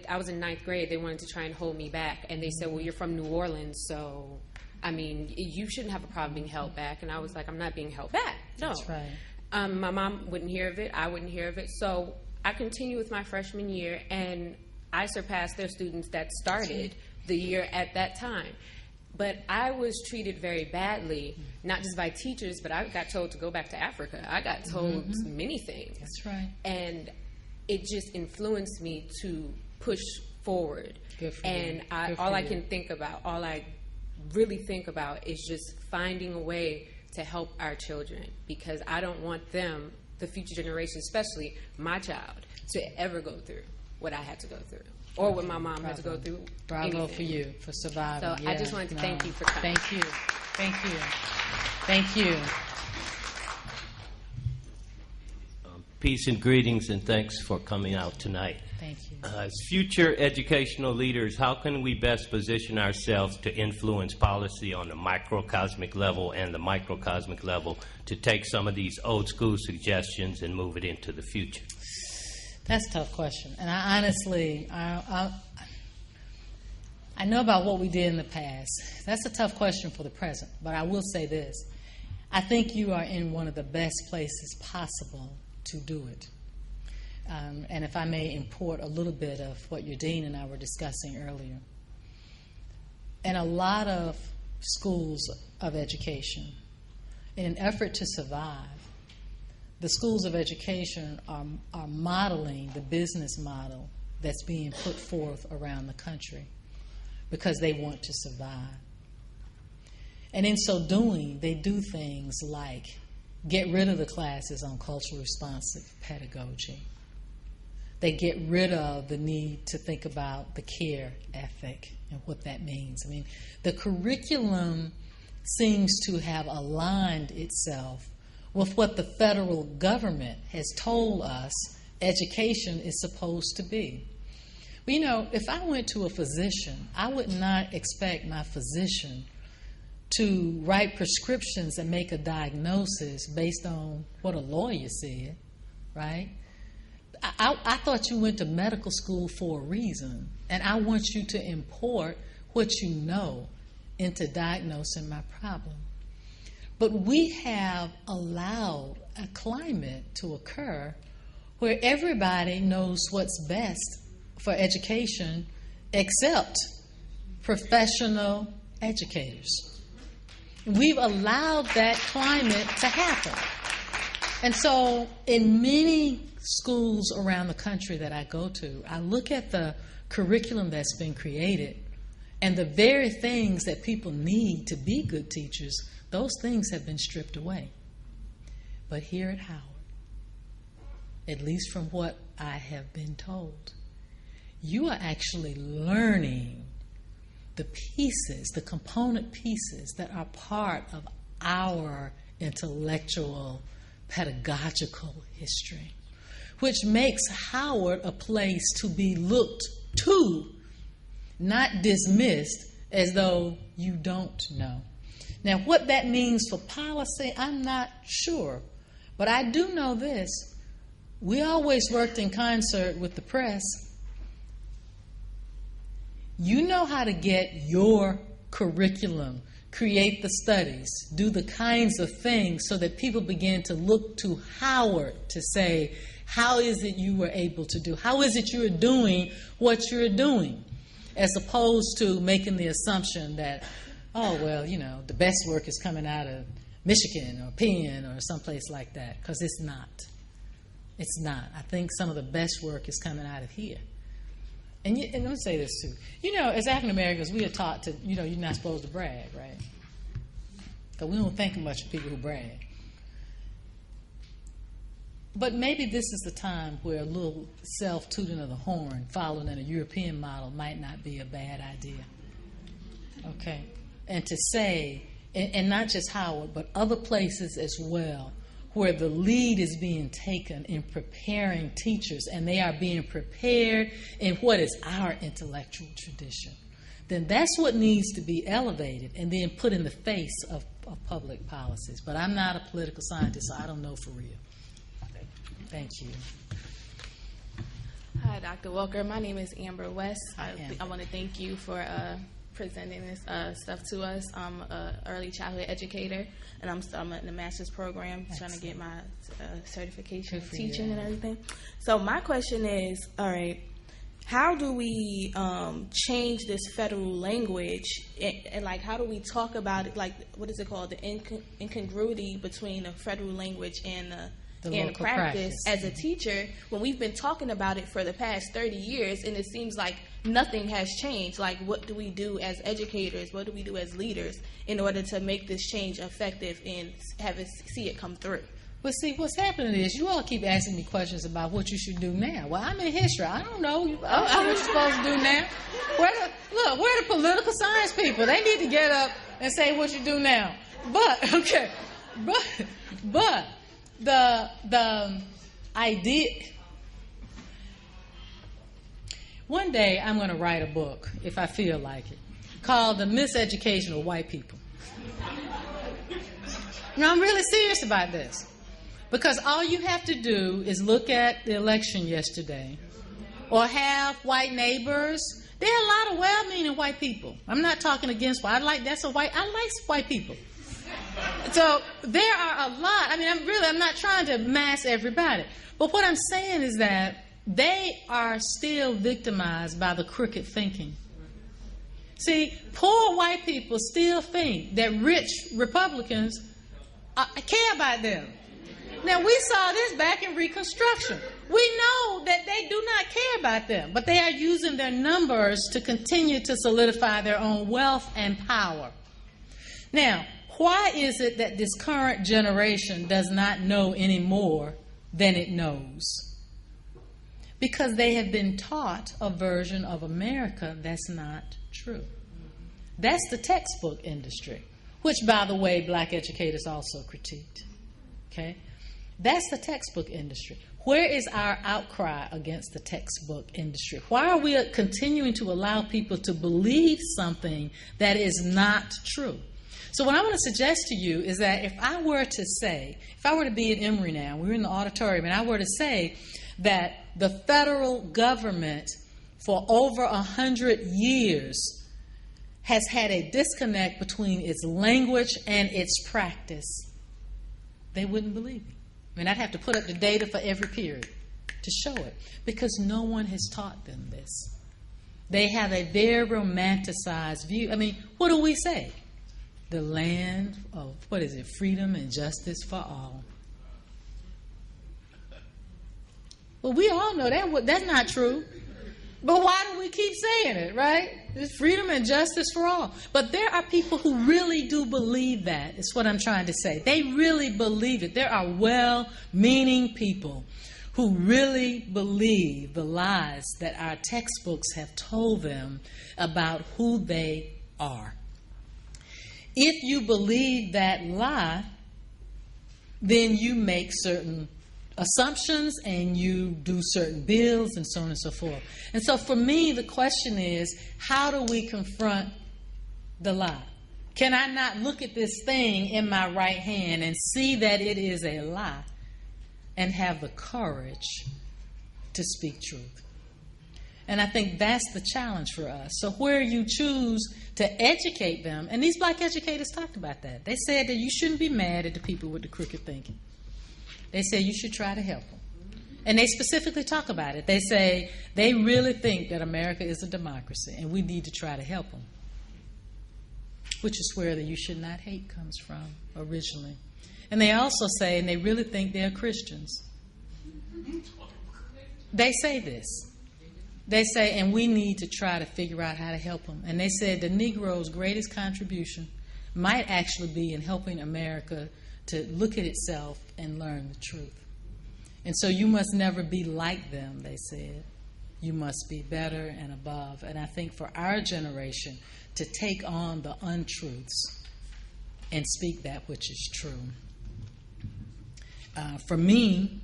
I was in 9th grade, they wanted to try and hold me back, and they said, well, you're from New Orleans, so, I mean, you shouldn't have a problem being held back. And I was like, I'm not being held back. No. That's right. My mom wouldn't hear of it. I wouldn't hear of it. So I continued with my freshman year, and I surpassed their students that started the year at that time. But I was treated very badly, not just by teachers, but I got told to go back to Africa. I got told many things. That's right. And it just influenced me to push forward. Good for and you. all I really think about is just finding a way to help our children, because I don't want them, the future generation, especially my child, to ever go through what I had to go through, or what my mom had to go through. Bravo anything. for you for surviving. So I just wanted to thank you for coming. Thank you. Thank you. Thank you. Peace and greetings, and thanks for coming out tonight. Thank you. As future educational leaders, how can we best position ourselves to influence policy on the microcosmic level and the microcosmic level to take some of these old school suggestions and move it into the future? That's a tough question. And I honestly, I know about what we did in the past. That's a tough question for the present. But I will say this. I think you are in one of the best places possible to do it. And if I may import a little bit of what your dean and I were discussing earlier. In a lot of schools of education, in an effort to survive, the schools of education are modeling the business model that's being put forth around the country because they want to survive. And in so doing, they do things like get rid of the classes on culturally responsive pedagogy. They get rid of the need to think about the care ethic and what that means. I mean, the curriculum seems to have aligned itself with what the federal government has told us education is supposed to be. Well, you know, if I went to a physician, I would not expect my physician to write prescriptions and make a diagnosis based on what a lawyer said, right? I thought you went to medical school for a reason, and I want you to import what you know into diagnosing my problem. But we have allowed a climate to occur where everybody knows what's best for education except professional educators. We've allowed that climate to happen. And so in many schools around the country that I go to, I look at the curriculum that's been created, and the very things that people need to be good teachers, those things have been stripped away. But here at Howard, at least from what I have been told, you are actually learning the pieces, the component pieces that are part of our intellectual, pedagogical history, which makes Howard a place to be looked to, not dismissed as though you don't know. Now, what that means for policy, I'm not sure. But I do know this. We always worked in concert with the press. You know how to get your curriculum, create the studies, do the kinds of things so that people begin to look to Howard to say, how is it you were able to do? How is it you're doing what you're doing? as opposed to making the assumption that, oh, well, the best work is coming out of Michigan or Penn or someplace like that, because it's not. It's not. I think some of the best work is coming out of here. And let me say this too. As African Americans, we are taught to, you're not supposed to brag, right? Because we don't think much of people who brag. But maybe this is the time where a little self-tooting of the horn, following in a European model, might not be a bad idea. Okay? And to say, and not just Howard, but other places as well, where the lead is being taken in preparing teachers, and they are being prepared in what is our intellectual tradition, then that's what needs to be elevated and then put in the face of public policies. But I'm not a political scientist, so I don't know for real. Thank you. Hi, Dr. Walker. My name is Amber West. Hi, Amber. I want to thank you for presenting this stuff to us. I'm an early childhood educator, and I'm in the master's program. Excellent. Trying to get my certification in teaching and everything. So my question is, all right, how do we change this federal language, and like, how do we talk about it? Like, what is it called? The incongruity between the federal language and the practice as a teacher, when we've been talking about it for the past 30 years, and it seems like nothing has changed. Like, what do we do as educators? What do we do as leaders in order to make this change effective and see it come through? But see, what's happening is you all keep asking me questions about what you should do now. Well, I'm in history. I don't know. I don't know what you're supposed to do now. Where the political science people? They need to get up and say what you do now. But, okay. But the idea, one day I'm going to write a book, if I feel like it, called The Miseducation of White People. Now, I'm really serious about this, because all you have to do is look at the election yesterday, or have white neighbors. There are a lot of well-meaning white people. I'm not talking against white. I like white people. So there are a lot. I mean, I'm not trying to mass everybody. But what I'm saying is that they are still victimized by the crooked thinking. See, poor white people still think that rich Republicans care about them. Now, we saw this back in Reconstruction. We know that they do not care about them, but they are using their numbers to continue to solidify their own wealth and power. Now, why is it that this current generation does not know any more than it knows? Because they have been taught a version of America that's not true. That's the textbook industry, which, by the way, black educators also critiqued. Okay? That's the textbook industry. Where is our outcry against the textbook industry? Why are we continuing to allow people to believe something that is not true? So what I want to suggest to you is that if I were to be at Emory now, we're in the auditorium, and I were to say that the federal government for over 100 years has had a disconnect between its language and its practice, they wouldn't believe me. I mean, I'd have to put up the data for every period to show it, because no one has taught them this. They have a very romanticized view. I mean, what do we say? The land of, freedom and justice for all. Well, we all know that's not true. But why do we keep saying it, right? It's freedom and justice for all. But there are people who really do believe that, is what I'm trying to say. They really believe it. There are well-meaning people who really believe the lies that our textbooks have told them about who they are. If you believe that lie, then you make certain assumptions and you do certain bills and so on and so forth. And so for me, the question is, how do we confront the lie? Can I not look at this thing in my right hand and see that it is a lie and have the courage to speak truth? And I think that's the challenge for us. So where you choose to educate them, and these black educators talked about that. They said that you shouldn't be mad at the people with the crooked thinking. They said you should try to help them. And they specifically talk about it. They say they really think that America is a democracy, and we need to try to help them, which is where the "you should not hate" comes from originally. And they also say, and they really think they're Christians. They say this. They say, and we need to try to figure out how to help them. And they said the Negro's greatest contribution might actually be in helping America to look at itself and learn the truth. And so you must never be like them, they said. You must be better and above. And I think for our generation to take on the untruths and speak that which is true. For me,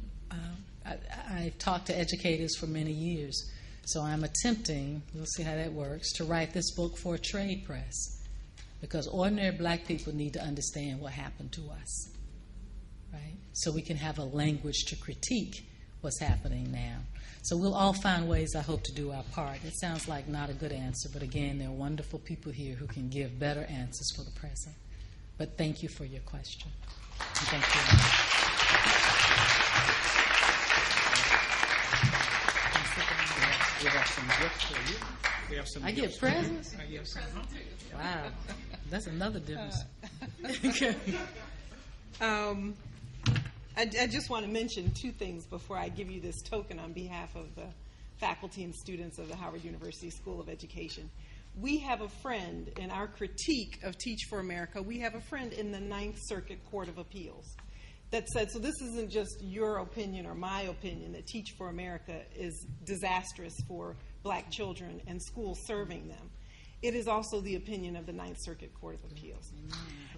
I've talked to educators for many years, so I'm attempting, we'll see how that works, to write this book for a trade press, because ordinary black people need to understand what happened to us, right? So we can have a language to critique what's happening now. So we'll all find ways, I hope, to do our part. It sounds like not a good answer, but again, there are wonderful people here who can give better answers for the present. But thank you for your question. And thank you. We have some gifts for you. We have some I gifts get presents? Yes. Wow, that's another difference. I just want to mention two things before I give you this token on behalf of the faculty and students of the Howard University School of Education. We have a friend in our critique of Teach for America, we have a friend in the Ninth Circuit Court of Appeals that said, so this isn't just your opinion or my opinion, that Teach for America is disastrous for black children and schools serving them. It is also the opinion of the Ninth Circuit Court of Appeals.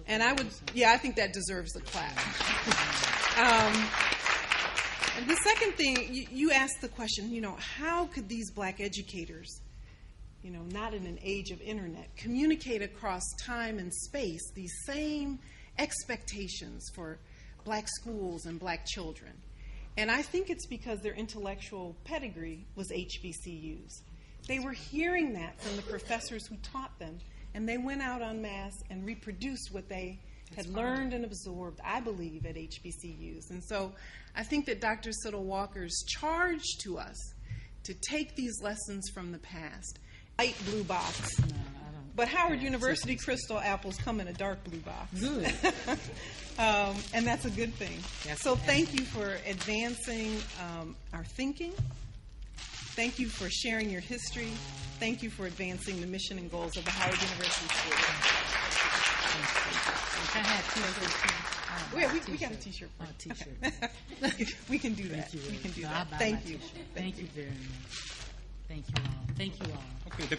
And I think that deserves a clap. And the second thing, you asked the question, how could these black educators, not in an age of internet, communicate across time and space these same expectations for black schools and black children? And I think it's because their intellectual pedigree was HBCUs. They were hearing that from the professors who taught them, and they went out en masse and reproduced what they had learned and absorbed, I believe, at HBCUs. And so I think that Dr. Siddle Walker's charge to us to take these lessons from the past, light blue box, but Howard University crystal apples come in a dark blue box. Good. And that's a good thing. So thank you for advancing our thinking. Thank you for sharing your history. Thank you for advancing the mission and goals of the Howard University School. We got a T-shirt. Okay. We can do that. We can do that. Thank you. Thank you very much. Thank you all. Thank you all. Okay.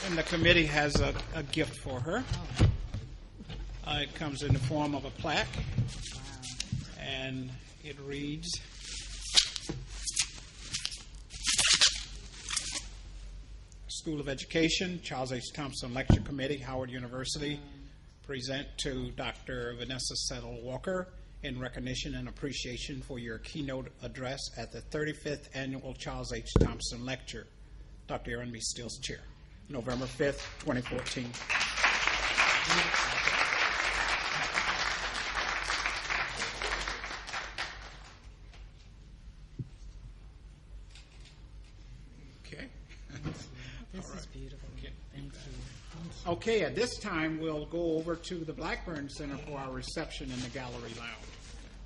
And the committee has a gift for her. It comes in the form of a plaque. And it reads, School of Education, Charles H. Thompson Lecture Committee, Howard University, present to Dr. Vanessa Siddle Walker in recognition and appreciation for your keynote address at the 35th Annual Charles H. Thompson Lecture. Dr. Aaron B. Stills, Chair. November 5th, 2014. Okay. This is beautiful. Okay. Thank you. Okay, at this time, we'll go over to the Blackburn Center for our reception in the gallery lounge.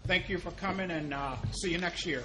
Thank you for coming, and see you next year.